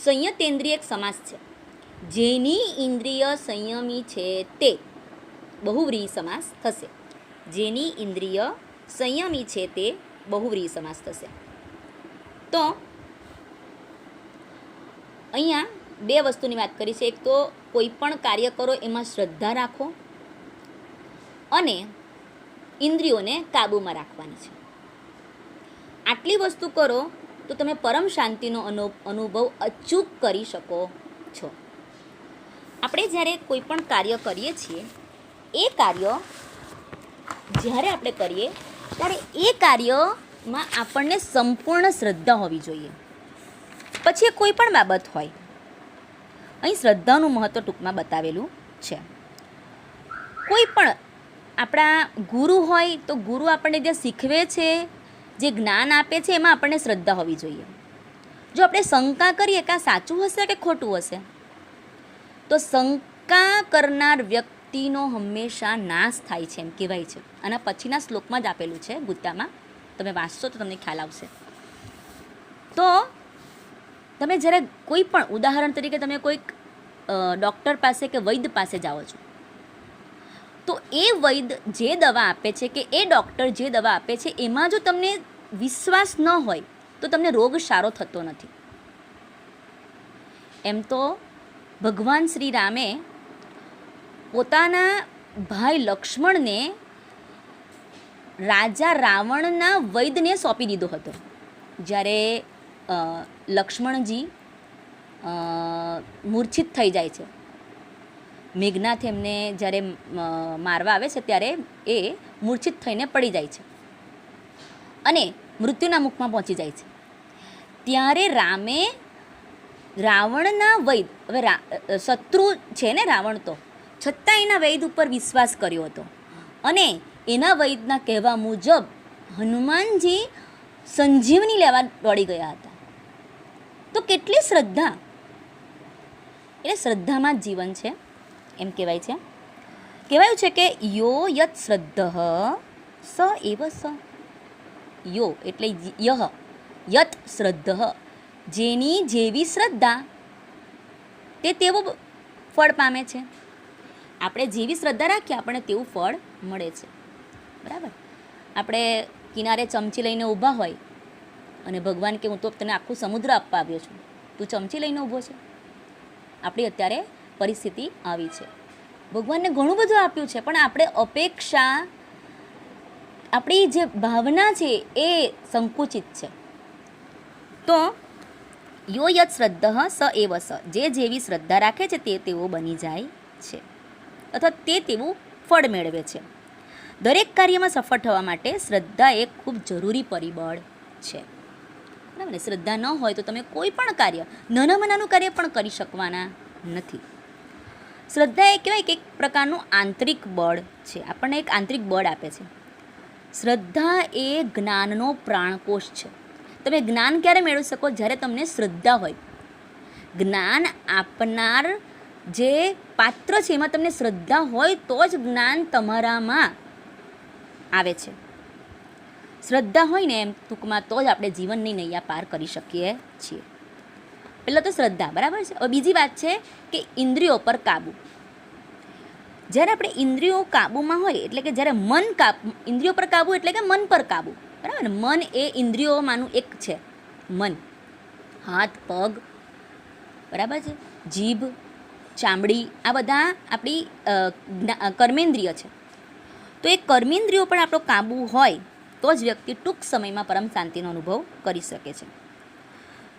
Speaker 1: સંયતેન્દ્રિય એક સમાસ છે. જેની ઇન્દ્રિય સંયમી છે તે બહુવ્રીહી સમાસ થશે. જેની ઇન્દ્રિય સંયમી છે તે બહુવ્રીહી સમાસ થશે. તો અહીંયા 2 વસ્તુની વાત કરી છે. એક તો કોઈ પણ કાર્ય કરો એમાં શ્રદ્ધા રાખો અને ઇન્દ્રિયોને કાબૂમાં રાખવાની છે. આટલી વસ્તુ કરો તો તમે પરમ શાંતિનો અનુભવ અચૂક કરી શકો છો. આપણે જ્યારે કોઈ પણ કાર્ય કરીએ છીએ એ કાર્ય જ્યારે આપણે કરીએ ત્યારે એ કાર્યમાં આપણને સંપૂર્ણ શ્રદ્ધા હોવી જોઈએ. પછી કોઈ પણ બાબત હોય, અહીં શ્રદ્ધાનું મહત્ત્વ ટૂંકમાં બતાવેલું છે. કોઈ પણ આપણા ગુરુ હોય તો ગુરુ આપણને જે શીખવે છે, જે જ્ઞાન આપે છે, એમાં આપણને શ્રદ્ધા હોવી જોઈએ. જો આપણે શંકા કરીએ કે આ સાચું હશે કે ખોટું હશે, તો શંકા કરનાર વ્યક્તિનો હંમેશા નાશ થાય છે એમ કહેવાય છે. આના પછીના શ્લોકમાં જ આપેલું છે ગીતામાં, તમે વાંચશો તો તમને ખ્યાલ આવશે. તો તમે જ્યારે કોઈ પણ, ઉદાહરણ તરીકે તમે કોઈક ડૉક્ટર પાસે કે વૈદ્ય પાસે જાઓ છો, તો એ વૈદ્ય જે દવા આપે છે કે એ ડૉક્ટર જે દવા આપે છે એમાં જો તમને વિશ્વાસ ન હોય તો તમને રોગ સારો થતો નથી. એમ તો ભગવાન શ્રી રામે પોતાના ભાઈ લક્ષ્મણને રાજા રાવણના વૈદને સોંપી દીધો હતો. જ્યારે લક્ષ્મણજી મૂર્છિત થઈ જાય છે, મેઘનાથ એમને જ્યારે મારવા આવે છે ત્યારે એ મૂર્છિત થઈને પડી જાય છે અને મૃત્યુના મુખમાં પહોંચી જાય છે. ત્યારે રામે રાવણના વૈદ, હવે શત્રુ છે ને રાવણ, તો છતાં એના વૈદ ઉપર વિશ્વાસ કર્યો હતો અને એના વૈદના કહેવા મુજબ હનુમાનજી સંજીવની લેવા દોડી ગયા હતા. તો કેટલી શ્રદ્ધા! એટલે શ્રદ્ધામાં જ જીવન છે એમ કહેવાય છે. કહેવાયું છે કે યો યત શ્રદ્ધ સ એવ સ. યો એટલે યહ, યત શ્રદ્ધ, જેની જેવી શ્રદ્ધા તે તેવું ફળ પામે છે. આપણે જેવી શ્રદ્ધા રાખીએ આપણને તેવું ફળ મળે છે. બરાબર? આપણે કિનારે ચમચી લઈને ઊભા હોય અને ભગવાન કે હું તો તને આખું સમુદ્ર આપવા આવ્યો છું, તું ચમચી લઈને ઊભો છે. આપણી અત્યારે પરિસ્થિતિ આવી છે. ભગવાનને ઘણું બધું આપ્યું છે, પણ આપણે અપેક્ષા, આપણી જે ભાવના છે એ સંકુચિત છે. તો યો યત શ્રદ્ધ સ એવ સ, જે જેવી શ્રદ્ધા રાખે છે તે તેવો બની જાય છે અથવા તે તેવું ફળ મેળવે છે. દરેક કાર્યમાં સફળ થવા માટે શ્રદ્ધા એક ખૂબ જરૂરી પરિબળ છે. બરાબર ને? શ્રદ્ધા ન હોય તો તમે કોઈ પણ કાર્ય, નાનામાં નાનું કાર્ય પણ કરી શકવાના નથી. શ્રદ્ધા એ કહેવાય કે એક પ્રકારનું આંતરિક બળ છે, આપણને એક આંતરિક બળ આપે છે. શ્રદ્ધા એ જ્ઞાનનો પ્રાણકોશ છે. તમે જ્ઞાન ક્યારે મેળવી શકો? જ્યારે તમને શ્રદ્ધા હોય. જ્ઞાન આપનાર જે પાત્ર છે એમાં તમને શ્રદ્ધા હોય તો જ જ્ઞાન તમારામાં આવે છે. શ્રદ્ધા હોય ને એમ ટૂંકમાં તો જ આપણે જીવનની નૈયા પાર કરી શકીએ છીએ. પહેલાં તો શ્રદ્ધા, બરાબર છે. હવે બીજી વાત છે કે ઇન્દ્રિયો પર કાબૂ. જ્યારે આપણે ઇન્દ્રિયો કાબૂમાં હોય એટલે કે જ્યારે મન ઇન્દ્રિયો પર કાબૂ એટલે કે મન પર કાબૂ. બરાબર ને? મન એ ઇન્દ્રિયોમાંનું એક છે. મન, હાથ, પગ, બરાબર છે, જીભ, ચામડી, આ બધા આપણી કર્મેન્દ્રિય છે. તો એ કર્મેન્દ્રિયો પણ આપણો કાબૂ હોય તો જ વ્યક્તિ ટૂંક સમયમાં પરમ શાંતિનો અનુભવ કરી શકે છે.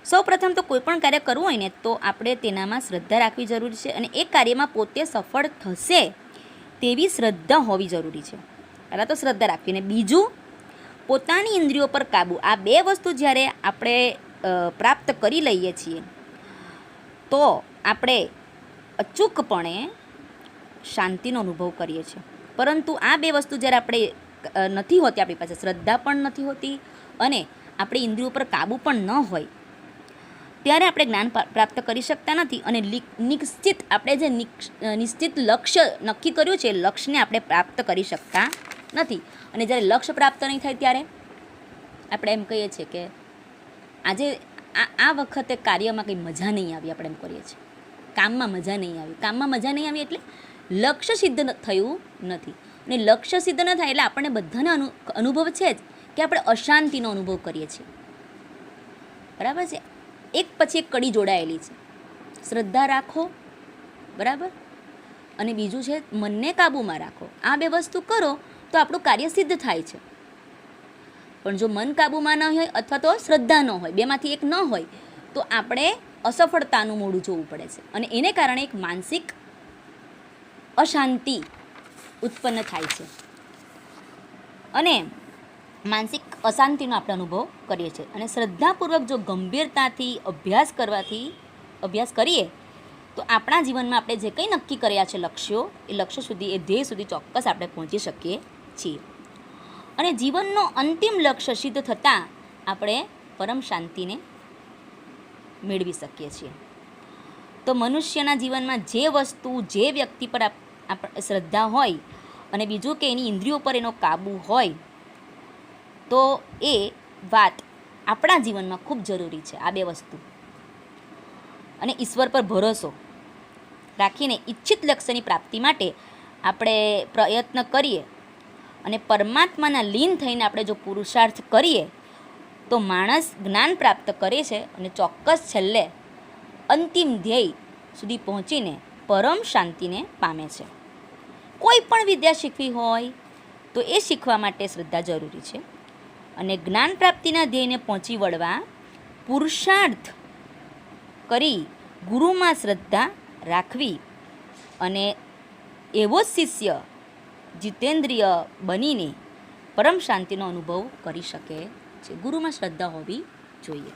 Speaker 1: સૌ પ્રથમ તો કોઈ પણ કાર્ય કરવું હોય ને તો આપણે તેનામાં શ્રદ્ધા રાખવી જરૂરી છે અને એ કાર્યમાં પોતે સફળ થશે તેવી શ્રદ્ધા હોવી જરૂરી છે. પહેલાં તો શ્રદ્ધા રાખવી. અને બીજું, પોતાની ઇન્દ્રિયો પર કાબૂ. આ બે વસ્તુ જ્યારે આપણે પ્રાપ્ત કરી લઈએ છીએ તો આપણે અચૂકપણે શાંતિનો અનુભવ કરીએ છીએ. પરંતુ આ બે વસ્તુ જ્યારે આપણે નથી હોતી, આપણી પાસે શ્રદ્ધા પણ નથી હોતી અને આપણી ઇન્દ્રિયો પર કાબૂ પણ ન હોય, ત્યારે આપણે જ્ઞાન પ્રાપ્ત કરી શકતા નથી અને નિશ્ચિત, આપણે જે નિશ્ચિત લક્ષ્ય નક્કી કર્યું છે લક્ષ્યને આપણે પ્રાપ્ત કરી શકતા નથી. અને જ્યારે લક્ષ્ય પ્રાપ્ત નહીં થાય ત્યારે આપણે એમ કહીએ છીએ કે આજે આ વખતે કાર્યમાં કંઈ મજા નહીં આવી, આપણે એમ કરીએ છીએ. કામમાં મજા નહીં આવી. કામમાં મજા નહીં આવી એટલે લક્ષ્ય સિદ્ધ થયું નથી. અને લક્ષ્ય સિદ્ધ ન થાય એટલે આપણને બધાને અનુભવ છે જ કે આપણે અશાંતિનો અનુભવ કરીએ છીએ. બરાબર છે? એક પછી એક કડી જોડાયેલી છે. શ્રદ્ધા રાખો, બરાબર, અને બીજું છે મનને કાબૂમાં રાખો. આ બે વસ્તુ કરો તો આપણું કાર્ય સિદ્ધ થાય છે. પણ જો મન કાબૂમાં ન હોય અથવા તો શ્રદ્ધા ન હોય, બેમાંથી એક ન હોય, તો આપણે અસફળતાનું મોઢું જોવું પડે છે અને એને કારણે એક માનસિક અશાંતિ ઉત્પન્ન થાય છે અને માનસિક અશાંતિનો આપણે અનુભવ કરીએ છીએ. અને શ્રદ્ધાપૂર્વક જો ગંભીરતાથી અભ્યાસ કરીએ તો આપણા જીવનમાં આપણે જે કંઈ નક્કી કર્યા છે લક્ષ્યો, એ લક્ષ્ય સુધી, એ ધ્યેય સુધી ચોક્કસ આપણે પહોંચી શકીએ છીએ. અને જીવનનો અંતિમ લક્ષ્ય સિદ્ધ થતાં આપણે પરમ શાંતિને મેળવી શકીએ છીએ. તો મનુષ્યના જીવનમાં જે વસ્તુ, જે વ્યક્તિ પર શ્રદ્ધા હોય અને બીજું કે એની ઇન્દ્રિયો પર એનો કાબૂ હોય તો એ વાત આપણા જીવનમાં ખૂબ જરૂરી છે. આ બે વસ્તુ અને ઈશ્વર પર ભરોસો રાખીને ઈચ્છિત લક્ષ્યની પ્રાપ્તિ માટે આપણે પ્રયત્ન કરીએ અને પરમાત્માના લીન થઈને આપણે જો પુરુષાર્થ કરીએ તો માણસ જ્ઞાન પ્રાપ્ત કરે છે અને ચોક્કસ છેલ્લે અંતિમ ધ્યેય સુધી પહોંચીને પરમ શાંતિને પામે છે. કોઈ પણ વિદ્યા શીખવી હોય તો એ શીખવા માટે શ્રદ્ધા જરૂરી છે. અને જ્ઞાન પ્રાપ્તિના ધ્યેયને પહોંચી વળવા પુરુષાર્થ કરી ગુરુમાં શ્રદ્ધા રાખવી અને એવો શિષ્ય જીતેન્દ્રિય બનીને પરમ શાંતિનો અનુભવ કરી શકે છે. ગુરુમાં શ્રદ્ધા હોવી જોઈએ.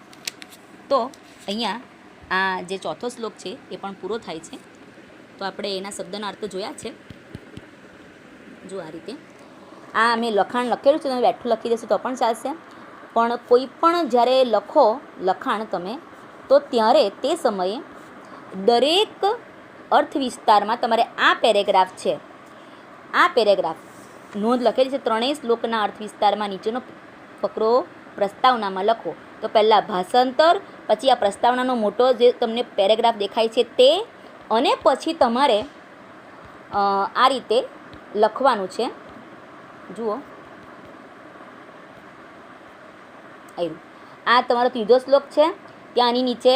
Speaker 1: તો અહીંયા આ જે ચોથો શ્લોક છે એ પણ પૂરો થાય છે. તો આપણે એના શબ્દના અર્થ જોયા છે. જો આ રીતે આ મેં લખાણ લખેલું છે, તમે બેઠું લખી દેશો તો પણ ચાલશે. પણ કોઈ પણ જ્યારે લખો લખાણ તમે, તો ત્યારે તે સમયે દરેક અર્થ વિસ્તારમાં તમારે આ પેરેગ્રાફ છે, આ પેરેગ્રાફ નોંધ લખેલી છે. ત્રણેય શ્લોકના અર્થ વિસ્તારમાં નીચેનો ફકરો પ્રસ્તાવનામાં લખો. તો પહેલાં ભાષાંતર, પછી આ પ્રસ્તાવનાનો મોટો જે તમને પેરેગ્રાફ દેખાય છે તે, અને પછી તમારે આ રીતે લખવાનું છે. જુઓ, આવ્યું. આ તમારો ત્રીજો શ્લોક છે. ત્યાંની નીચે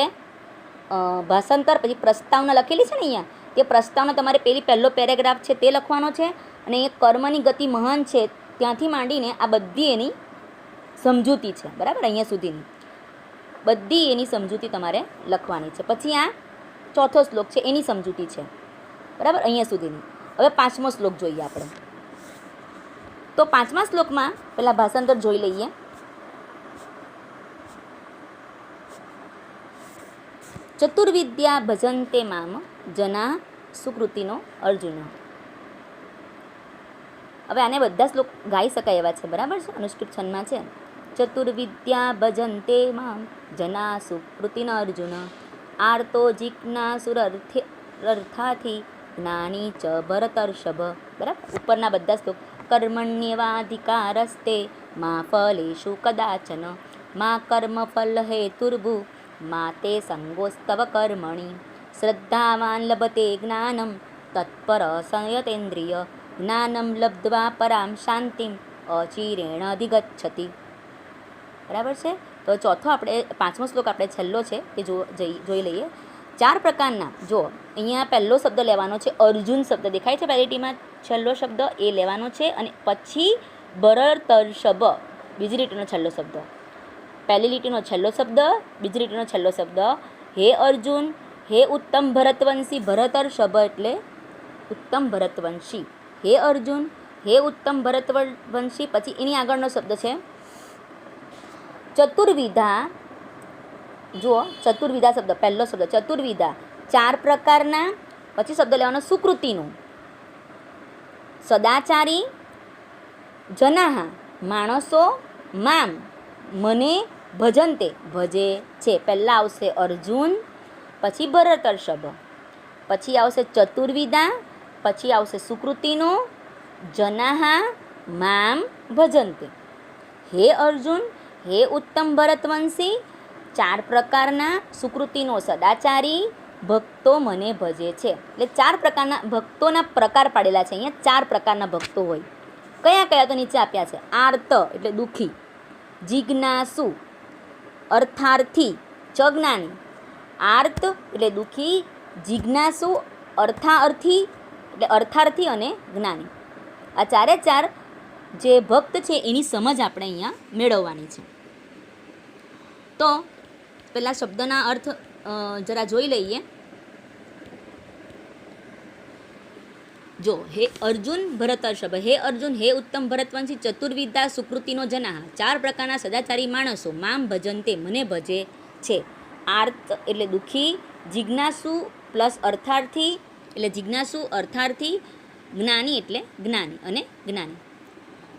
Speaker 1: ભાષાંતર, પછી પ્રસ્તાવના લખેલી છે ને અહીંયા, તે પ્રસ્તાવના તમારે પહેલો પેરેગ્રાફ છે તે લખવાનો છે. અને અહીંયા કર્મની ગતિ મહાન છે ત્યાંથી માંડીને આ બધી એની સમજૂતી છે, બરાબર, અહીંયા સુધીની બધી એની સમજૂતી તમારે લખવાની છે. પછી આ ચોથો શ્લોક છે એની સમજૂતી છે, બરાબર, અહીંયા સુધીની. હવે પાંચમો શ્લોક જોઈએ આપણે. તો પાંચમા શ્લોકમાં પહેલાં ભાષાંતર જોઈ લઈએ. ચતુર્વિદ્યા ભજન્તે મામ જના સુકૃતિનો અર્જુન. હવે આને બધા શ્લોક ગાઈ શકાય એવા છે, બરાબર છે, અનુષ્ઠિત છંદમાં છે. ચતુર્વિદ્યા ભજન્તે મામ જના સુકૃતિનો અર્જુન, આર્તો જિજ્ઞાસુરર્થાથી જ્ઞાની ચ ભરતર્ષભ. બરાબર, ઉપરના બધા શ્લોક. કર્મણ્યેવાધિકારસ્તે મા ફલેષુ કદાચન, મા કર્મફલ હેતુર્ભુ મા તે સંગોસ્તવ કર્મણિ, શ્રદ્ધાવાન લભતે જ્ઞાનમ તત્પર સંયતેન્દ્રિય, જ્ઞાનમ લબ્ધ્વા પરામ શાંતિમ અચિરેણ અધિગચ્છતિ. બરાબર છે. તો ચોથો આપણે પાંચમો શ્લોક આપણે છેલ્લો છે એ જોઈ લઈએ. 4 પ્રકારના, જો અહીંયા પહેલો શબ્દ લેવાનો છે, અર્જુન શબ્દ દેખાય છે પહેલી લીટીમાં, છેલ્લો શબ્દ એ લેવાનો છે. અને પછી ભરતર્ષભ, બીજી લીટીનો છેલ્લો શબ્દ. પહેલી લીટીનો છેલ્લો શબ્દ, બીજી લીટીનો છેલ્લો શબ્દ. હે અર્જુન, હે ઉત્તમ ભરતવંશી. ભરતર્ષભ એટલે ઉત્તમ ભરતવંશી. હે અર્જુન, હે ઉત્તમ ભરતવંશી. પછી એની આગળનો શબ્દ છે ચતુર્વિધા. જુઓ, ચતુર્વિધા શબ્દ, પહેલો શબ્દ ચતુર્વિધા, 4 પ્રકારના. પછી શબ્દ લેવાનો સુકૃતિનું. સદાચારી જનાહ, માણસો, મામ, મને, ભજન્તે, ભજે છે. પહેલાં આવશે અર્જુન, પછી ભરતર્ષભ, પછી આવશે ચતુર્વિધા, પછી આવશે સુકૃતિનું, જનાહ, મામ, ભજન્તે. હે અર્જુન, હે ઉત્તમ ભરતવંશી, 4 પ્રકારના સુકૃતિનો સદાચારી, ભક્તો મને ભજે છે. એટલે 4 પ્રકારના ભક્તોના પ્રકાર પાડેલા છે અહીંયા. 4 પ્રકારના ભક્તો હોય. કયા કયા તો નીચે આપ્યા છે. આર્ત એટલે દુઃખી, જિજ્ઞાસુ અર્થાર્થી ચ જ્ઞાની. આર્ત એટલે દુઃખી, જિજ્ઞાસુ અર્થાર્થી એટલે અર્થાર્થી અને જ્ઞાની. આ 4 જે ભક્ત છે એની સમજ આપણે અહીંયા મેળવવાની છે. તો પહેલાં શબ્દના અર્થ જરા જોઈ લઈએ. જો, હે અર્જુન ભરતર્ષભ, હે અર્જુન, હે ઉત્તમ ભરતવંશી, ચતુર્વિધા સુકૃતિનો જનાહ, 4 પ્રકારના સદાચારી માણસો, મામ ભજન્તે, મને ભજે છે. આર્ત એટલે દુઃખી, જિજ્ઞાસુ પ્લસ અર્થાર્થી એટલે જિજ્ઞાસુ અર્થાર્થી, જ્ઞાની એટલે જ્ઞાની અને જ્ઞાની.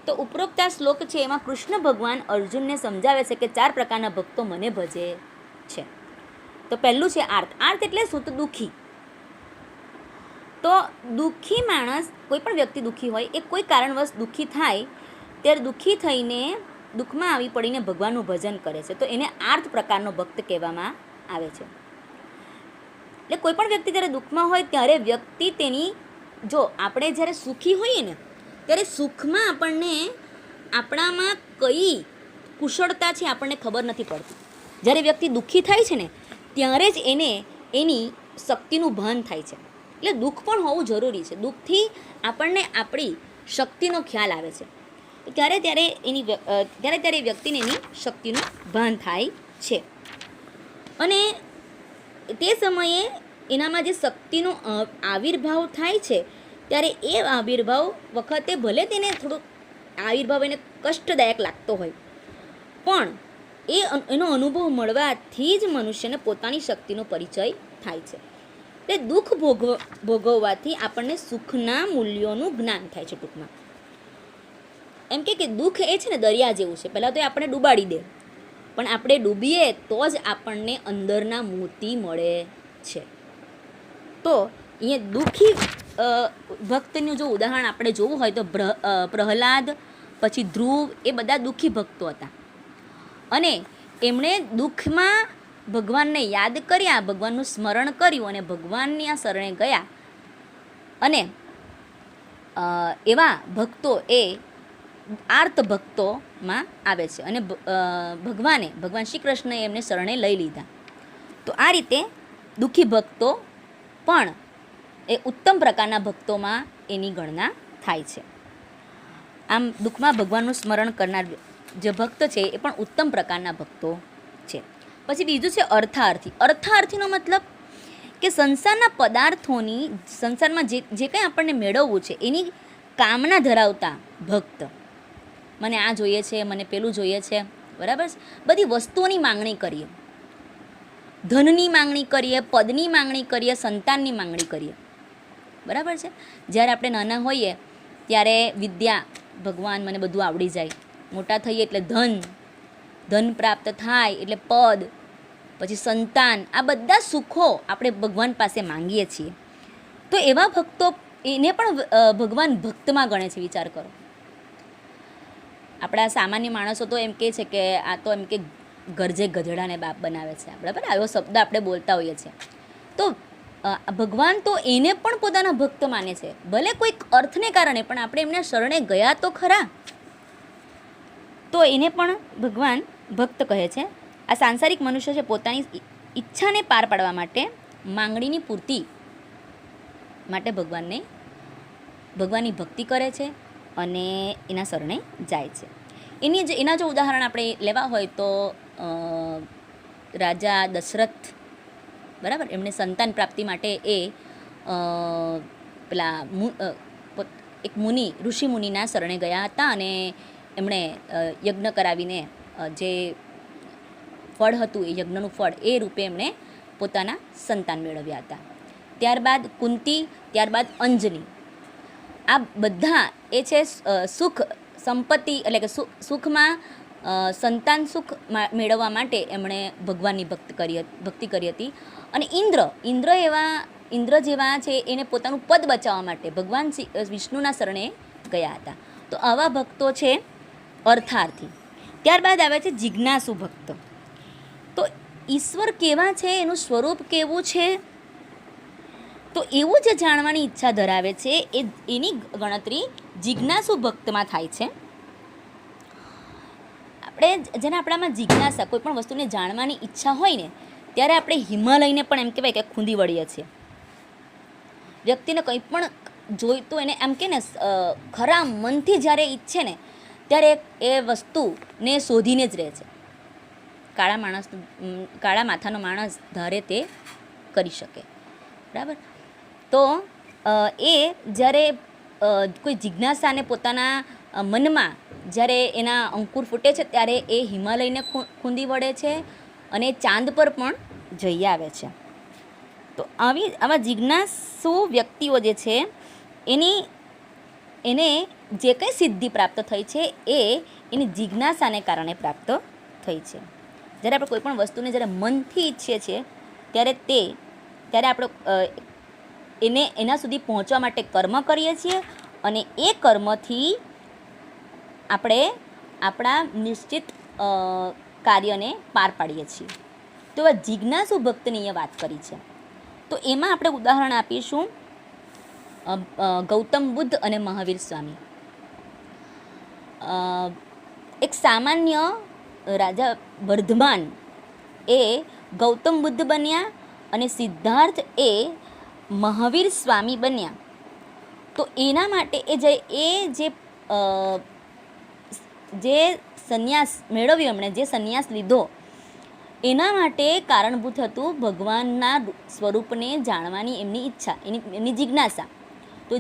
Speaker 1: તો ઉપરોક્ત આ શ્લોક છે એમાં કૃષ્ણ ભગવાન અર્જુનને સમજાવે છે કે 4 પ્રકારના ભક્તો મને ભજે છે. તો પહેલું છે આર્ત. આર્ત એટલે શું? તો દુઃખી. તો દુઃખી માણસ, કોઈ પણ વ્યક્તિ દુઃખી હોય, એ કોઈ કારણવશ દુઃખી થાય ત્યારે દુઃખી થઈને દુઃખમાં આવી પડીને ભગવાનનું ભજન કરે છે. તો એને આર્ત પ્રકારનો ભક્ત કહેવામાં આવે છે. એટલે કોઈ પણ વ્યક્તિ જ્યારે દુઃખમાં હોય ત્યારે વ્યક્તિ તેની, જો આપણે જ્યારે સુખી હોઈએ ને ત્યારે સુખમાં આપણને આપણામાં કઈ કુશળતા છે આપણને ખબર નથી પડતી. જ્યારે વ્યક્તિ દુઃખી થાય છે ને ત્યારે જ એને એની શક્તિનું ભાન થાય છે. એટલે દુઃખ પણ હોવું જરૂરી છે. દુઃખથી આપણને આપણી શક્તિનો ખ્યાલ આવે છે. ત્યારે ત્યારે વ્યક્તિને એની શક્તિનું ભાન થાય છે. અને તે સમયે એનામાં જે શક્તિનો આવિર્ભાવ થાય છે ત્યારે એ આવિર્ભાવ વખતે ભલે તેને થોડુંક આવિર્ભાવ એને કષ્ટદાયક લાગતો હોય, પણ એનો અનુભવ મળવાથી જ મનુષ્યને પોતાની શક્તિનો પરિચય થાય છે. એટલે દુઃખ ભોગવવાથી આપણને સુખના મૂલ્યોનું જ્ઞાન થાય છે. ટૂંકમાં એમ કે દુઃખ એ છે ને દરિયા જેવું છે. પહેલાં તો એ આપણને ડૂબાડી દે, પણ આપણે ડૂબીએ તો જ આપણને અંદરના મોતી મળે છે. તો અહીંયા દુઃખી ભક્તનું જો ઉદાહરણ આપણે જોવું હોય તો પ્રહલાદ, પછી ધ્રુવ, એ બધા દુઃખી ભક્તો હતા. અને એમણે દુઃખમાં ભગવાનને યાદ કર્યા, ભગવાનનું સ્મરણ કર્યું અને ભગવાનની આ શરણે ગયા. અને એવા ભક્તો એ આર્ત ભક્તોમાં આવે છે. અને ભગવાન શ્રી કૃષ્ણએ એમને શરણે લઈ લીધા. તો આ રીતે દુઃખી ભક્તો પણ એ ઉત્તમ પ્રકારના ભક્તોમાં એની ગણના થાય છે. આમ દુઃખમાં ભગવાનનું સ્મરણ કરનાર જે ભક્ત છે એ પણ ઉત્તમ પ્રકારના ભક્તો છે. પછી બીજું છે અર્થાર્થી. અર્થાર્થીનો મતલબ કે સંસારના પદાર્થોની, સંસારમાં જે કંઈ આપણને મેળવવું છે એની કામના ધરાવતા ભક્ત. મને આ જોઈએ છે, મને પેલું જોઈએ છે, બરાબર છે. બધી વસ્તુઓની માંગણી કરીએ, ધનની માંગણી કરીએ, પદની માંગણી કરીએ, સંતાનની માંગણી કરીએ, બરાબર છે. જ્યારે આપણે નાના હોઈએ ત્યારે વિદ્યા, ભગવાન મને બધું આવડી જાય. મોટા થઈએ એટલે ધન પ્રાપ્ત થાય એટલે પદ, પછી સંતાન, આ બધા સુખો આપણે ભગવાન પાસે માંગીએ છીએ. તો એવા ભક્તો, એને પણ ભગવાન ભક્તમાં ગણે છે. વિચાર કરો, આપણા સામાન્ય માણસો તો એમ કહે છે કે આ તો એમ કે ગરજે ગધેડાને બાપ બનાવે છે, બરાબર, આવો શબ્દ આપણે બોલતા હોઈએ છીએ. તો ભગવાન તો એને પણ પોતાના ભક્ત માને છે, ભલે કોઈક અર્થને કારણે, પણ આપણે એમને શરણે ગયા તો ખરા, તો એને પણ ભગવાન ભક્ત કહે છે. આ સાંસારિક મનુષ્ય છે પોતાની ઈચ્છાને પાર પાડવા માટે, માંગણીની પૂર્તિ માટે ભગવાનની ભક્તિ કરે છે અને એના શરણે જાય છે. એના જો ઉદાહરણ આપણે લેવા હોય તો રાજા દશરથ, બરાબર, એમણે સંતાન પ્રાપ્તિ માટે એક ઋષિ મુનિના શરણે ગયા હતા અને એમણે યજ્ઞ કરાવીને જે ફળ હતું, એ યજ્ઞનું ફળ, એ રૂપે એમણે પોતાના સંતાન મેળવ્યા હતા. ત્યારબાદ કુંતી, ત્યારબાદ અંજની, આ બધા એ છે સુખ સંપત્તિ, એટલે કે સુખમાં સંતાન સુખ મેળવવા માટે એમણે ભગવાનની ભક્તિ કરી હતી. અને ઇન્દ્ર જેવા છે એને પોતાનું પદ બચાવવા માટે ભગવાન વિષ્ણુના શરણે ગયા હતા. તો આવા ભક્તો છે અર્થાર્થી. ત્યારબાદ આવે છે જિજ્ઞાસુ ભક્ત. તો ઈશ્વર કેવા છે, એનું સ્વરૂપ કેવું છે, તો એવું જે જાણવાની ઈચ્છા ધરાવે છે એની ગણતરી જિજ્ઞાસુ ભક્તમાં થાય છે. જેને આપણામાં જિજ્ઞાસા, કોઈ પણ વસ્તુને જાણવાની ઈચ્છા હોય ને, ત્યારે આપણે હિમાલયને પણ એમ કહેવાય કે ખૂંદી વળીએ છીએ. વ્યક્તિને કંઈ પણ જોઈતું એને એમ કે ને ખરા મનથી જ્યારે ઈચ્છે ને ત્યારે એ વસ્તુને શોધીને જ રહે છે. કાળા માથાનો માણસ ધારે તે કરી શકે, બરાબર. તો એ જ્યારે કોઈ જિજ્ઞાસાને પોતાના મનમાં જ્યારે એના અંકુર ફૂટે છે ત્યારે એ હિમાલયને ખૂંદી વળે છે અને ચાંદ પર પણ જઈ આવે છે. તો આવા જિજ્ઞાસુ વ્યક્તિઓ જે છે એને જે કંઈ સિદ્ધિ પ્રાપ્ત થઈ છે એ એની જિજ્ઞાસાને કારણે પ્રાપ્ત થઈ છે. જ્યારે આપણે કોઈ પણ વસ્તુને જ્યારે મનથી ઈચ્છીએ છીએ ત્યારે આપણે એના સુધી પહોંચવા માટે કર્મ કરીએ છીએ અને એ કર્મથી આપણે આપણા નિશ્ચિત કાર્યને પાર પાડીએ છીએ. તો આ જિજ્ઞાસુ ભક્તની અહીંયા વાત કરી છે. તો એમાં આપણે ઉદાહરણ આપીશું ગૌતમ બુદ્ધ અને મહાવીર સ્વામી. એક સામાન્ય રાજા વર્ધમાન એ ગૌતમ બુદ્ધ બન્યા અને સિદ્ધાર્થ એ મહાવીર સ્વામી બન્યા, તો એના માટે જે સંન્યાસ મેળવ્યો એમણે, જે સંન્યાસ લીધો, એના માટે કારણભૂત હતું ભગવાનના સ્વરૂપને જાણવાની એમની ઈચ્છા, એમની જિજ્ઞાસા. તો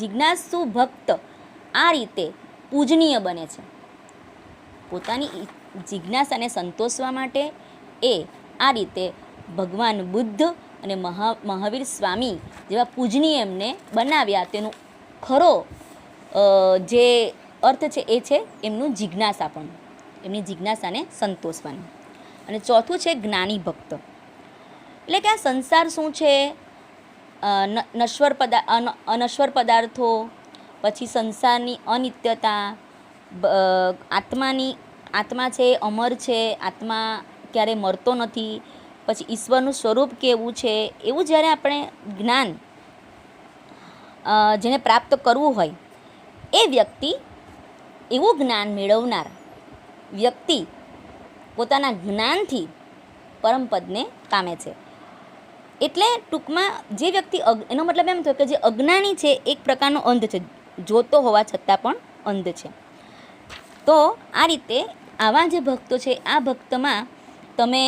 Speaker 1: જિજ્ઞાસુ ભક્ત આ રીતે પૂજનીય બને છે. પોતાની જિજ્ઞાસાને સંતોષવા માટે એ આ રીતે ભગવાન બુદ્ધ અને મહાવીર સ્વામી જેવા પૂજનીય એમને બનાવ્યા. તેનું ખરો જે અર્થ છે એ છે એમનું જિજ્ઞાસા, પણ એમની જિજ્ઞાસાને સંતોષવાનું. અને ચોથું છે જ્ઞાની ભક્ત. એટલે કે આ સંસાર શું છે, અનશ્વર પદાર્થો, પછી સંસારની અનિત્યતા, આત્મા છે અમર છે, આત્મા ક્યારેય મરતો નથી, પછી ઈશ્વરનું સ્વરૂપ કેવું છે, એવું જ્યારે આપણે જ્ઞાન જેને પ્રાપ્ત કરવું હોય એ વ્યક્તિ, એવું જ્ઞાન મેળવનાર વ્યક્તિ પોતાના જ્ઞાનથી પરમપદને પામે છે. એટલે ટૂંકમાં જે વ્યક્તિ, એનો મતલબ એમ થયો કે જે અજ્ઞાની છે એક પ્રકારનો અંધ છે, જોતો હોવા છતાં પણ અંધ છે. તો આ રીતે આવા જે ભક્તો છે, આ ભક્તમાં તમે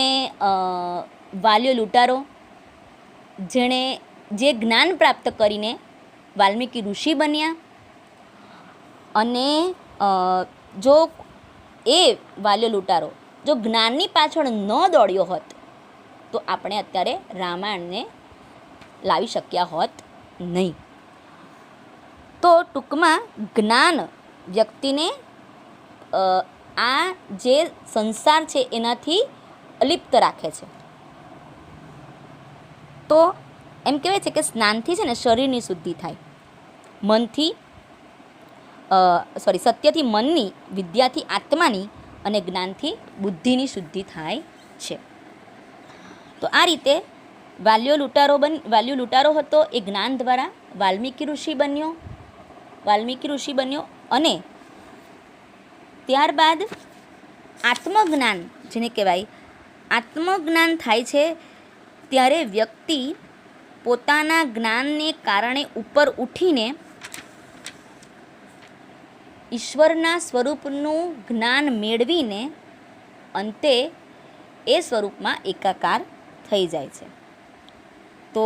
Speaker 1: વાલ્યો લૂંટારો, જેણે જે જ્ઞાન પ્રાપ્ત કરીને વાલ્મીકી ઋષિ બન્યા, અને જો એ વાલ્યો લૂંટારો જો જ્ઞાનની પાછળ ન દોડ્યો હોત તો આપણે અત્યારે રામાયણને લાવી શક્યા હોત નહીં. તો ટૂંકમાં જ્ઞાન વ્યક્તિને આ જે સંસાર છે એનાથી અલિપ્ત રાખે છે. તો એમ કહેવાય છે કે સ્નાનથી છે ને શરીરની શુદ્ધિ થાય, સત્યથી મનની, વિદ્યાથી આત્માની અને જ્ઞાનથી બુદ્ધિની શુદ્ધિ થાય છે. તો આ રીતે વાલ્યો લૂંટારો હતો, એ જ્ઞાન દ્વારા વાલ્મીકી ઋષિ બન્યો. અને ત્યારબાદ આત્મજ્ઞાન, જેને કહેવાય આત્મજ્ઞાન થાય છે, ત્યારે વ્યક્તિ પોતાના જ્ઞાનને કારણે ઉપર ઉઠીને ઈશ્વરના સ્વરૂપનું જ્ઞાન મેળવીને અંતે એ સ્વરૂપમાં એકાકાર થઈ જાય છે. તો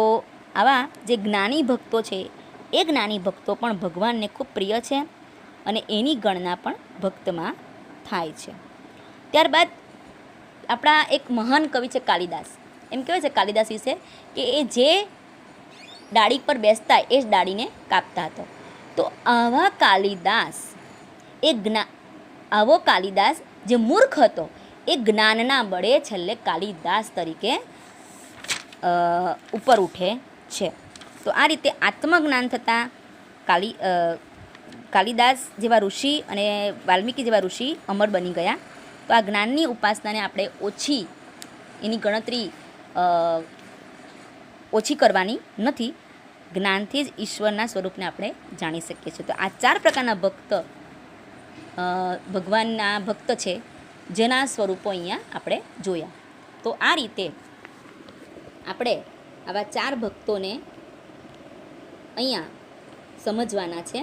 Speaker 1: આવા જે જ્ઞાની ભક્તો છે, એ જ્ઞાની ભક્તો પણ ભગવાનને ખૂબ પ્રિય છે, અને એની ગણના પણ ભક્તમાં થાય છે. ત્યારબાદ આપણા એક મહાન કવિ છે કાલિદાસ. એમ કહેવાય છે કાલિદાસ વિશે કે એ જે ડાળી પર બેસતા એ જ ડાળીને કાપતા હતો. તો આવો કાલિદાસ જે મૂર્ખ હતો, એ જ્ઞાનના બળે છેલ્લે કાલિદાસ તરીકે ઉપર ઉઠે છે. તો આ રીતે આત્મજ્ઞાન થતાં કાલિદાસ જેવા ઋષિ અને વાલ્મીકી જેવા ઋષિ અમર બની ગયા. તો આ જ્ઞાનની ઉપાસનાને આપણે એની ગણતરી ઓછી કરવાની નથી. જ્ઞાનથી જ ઈશ્વરના સ્વરૂપને આપણે જાણી શકીએ છીએ. તો આ 4 પ્રકારના ભગવાનના ભક્ત છે, જેના સ્વરૂપો અહીંયા આપણે જોયા. તો આ રીતે આપણે આવા 4 ભક્તોને અહીંયા સમજવાના છે.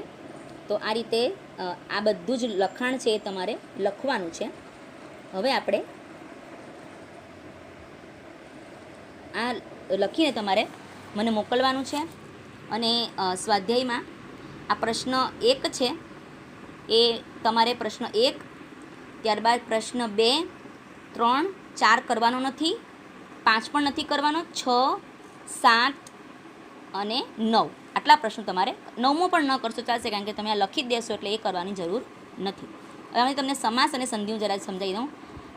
Speaker 1: તો આ રીતે આ બધું જ લખાણ છે એ તમારે લખવાનું છે. હવે આપણે આ લખીને તમારે મને મોકલવાનું છે. અને સ્વાધ્યાયમાં આ પ્રશ્ન 1 છે, એ તમારે પ્રશ્ન 1, ત્યારબાદ પ્રશ્ન 2, 3, 4 કરવાનો નથી, 5 પણ નથી કરવાનો, 6, 7 અને 9 આટલા પ્રશ્નો તમારે, 9મો પણ ન કરશો ચાલશે, કારણ કે તમે આ લખી જ દેશો એટલે એ કરવાની જરૂર નથી. હવે અમે તમને સમાસ અને સંધિ હું જરા સમજાવી દઉં.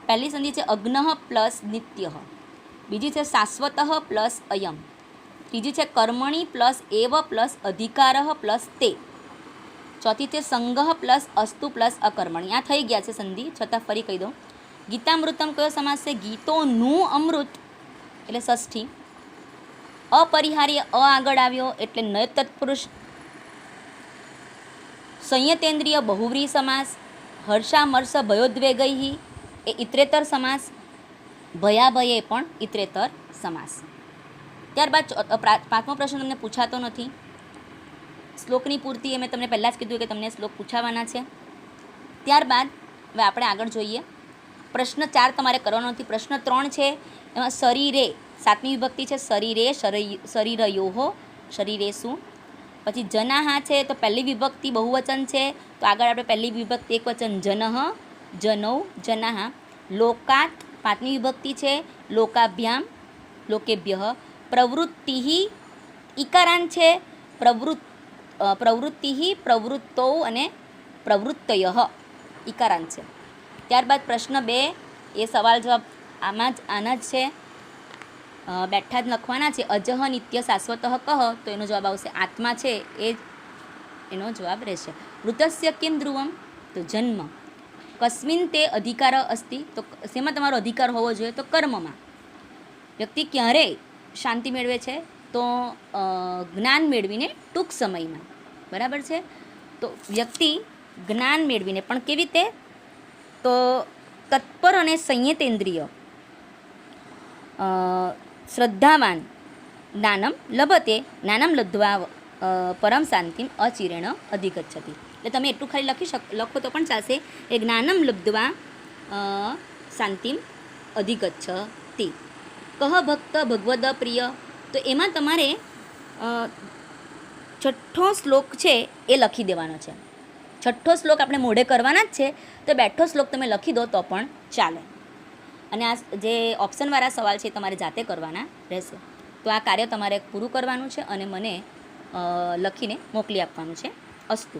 Speaker 1: પહેલી સંધિ છે અગ્નઃ પ્લસ નિત્યઃ, બીજી છે શાશ્વતઃ પ્લસ અયમ, ત્રીજી છે કર્મણી પ્લસ એવ પ્લસ અધિકારઃ પ્લસ તે, ચોથી છે સંગઃ પ્લસ અસ્તુ પ્લસ અકર્મણી. આ થઈ ગયા છે સંધિ, છતાં ફરી કહી દઉં. ગીતામૃતમ કયો સમાસ છે? ગીતોનું અમૃત એટલે ષષ્ઠી. અપરિહાર્ય આગળ આવ્યો એટલે નય તત્પુરુષ. સંયતેન્દ્રિય બહુવ્રીહ સમાસ. હર્ષામર્ષ ભયોદ્વેગૈઃ એ ઇતરેતર સમાસ. ભયાભયે પણ ઇતરેતર સમાસ. ત્યારબાદ પાંચમો પ્રશ્ન તમને પૂછાતો નથી. શ્લોકની પૂર્તિ મેં તમને પહેલાં જ કીધું કે તમને શ્લોક પૂછાવાના છે. ત્યારબાદ હવે આપણે આગળ જોઈએ. પ્રશ્ન 4 તમારે કરવાનો નથી. પ્રશ્ન 3 છે એમાં શરીરે, 7મી વિભક્તિ છે. શરીરે, શરીરયોહો, શરીરે શું. પછી જનાહા છે તો પહેલી વિભક્તિ બહુવચન છે, તો આગળ આપણે પહેલી વિભક્તિ એકવચન જનઃ, જનૌ, જનાહા. લોકાત 5મી વિભક્તિ છે. લોકાભ્યામ, લોકેભ્યઃ. પ્રવૃત્તિ ઈકારાંત છે. પ્રવૃત્તિ, પ્રવૃત્તૌ અને પ્રવૃત્તયઃ ઈકારાંત છે. ત્યારબાદ પ્રશ્ન 2 એ સવાલ જવાબ આના જ છે, બેઠા જ લખવાના છે. અજહ નિત્ય શાશ્વતઃ કહ, તો એનો જવાબ આવશે આત્મા છે એ જ એનો જવાબ રહેશે. મૃતસ્ય કિમ ધ્રુવમ, તો જન્મ. કસ્મિન તે અધિકાર અસ્તિ, તો શેમાં તમારો અધિકાર હોવો જોઈએ, તો કર્મમાં. વ્યક્તિ ક્યારે શાંતિ મેળવે છે, તો જ્ઞાન મેળવીને ટૂંક સમયમાં. બરાબર છે. તો વ્યક્તિ જ્ઞાન મેળવીને પણ કેવી રીતે, તો તત્પર અને સંયતેન્દ્રિય શ્રદ્ધાવાન જ્ઞાનમ લભતે, જ્ઞાનમ લબ્ધ્વા પરમ શાંતિમ અચિરેણ અધિગચ્છતિ. એટલે તમે એટલું ખાલી લખો તો પણ ચાલશે, એ જ્ઞાનમ લબ્ધ્વા શાંતિમ અધિગચ્છતિ. કહ ભક્ત ભગવદ પ્રિય, તો એમાં તમારે 6ઠ્ઠો શ્લોક છે એ લખી દેવાનો છે. 6ઠ્ઠો શ્લોક આપણે મોઢે કરવાના જ છે, તો બેઠો શ્લોક તમે લખી દો તો પણ ચાલે. અને આ જે ઓપ્શનવાળા સવાલ છે એ તમારે જાતે કરવાના રહેશે. તો આ કાર્ય તમારે પૂરું કરવાનું છે અને મને લખીને મોકલી આપવાનું છે. અસ્તુ.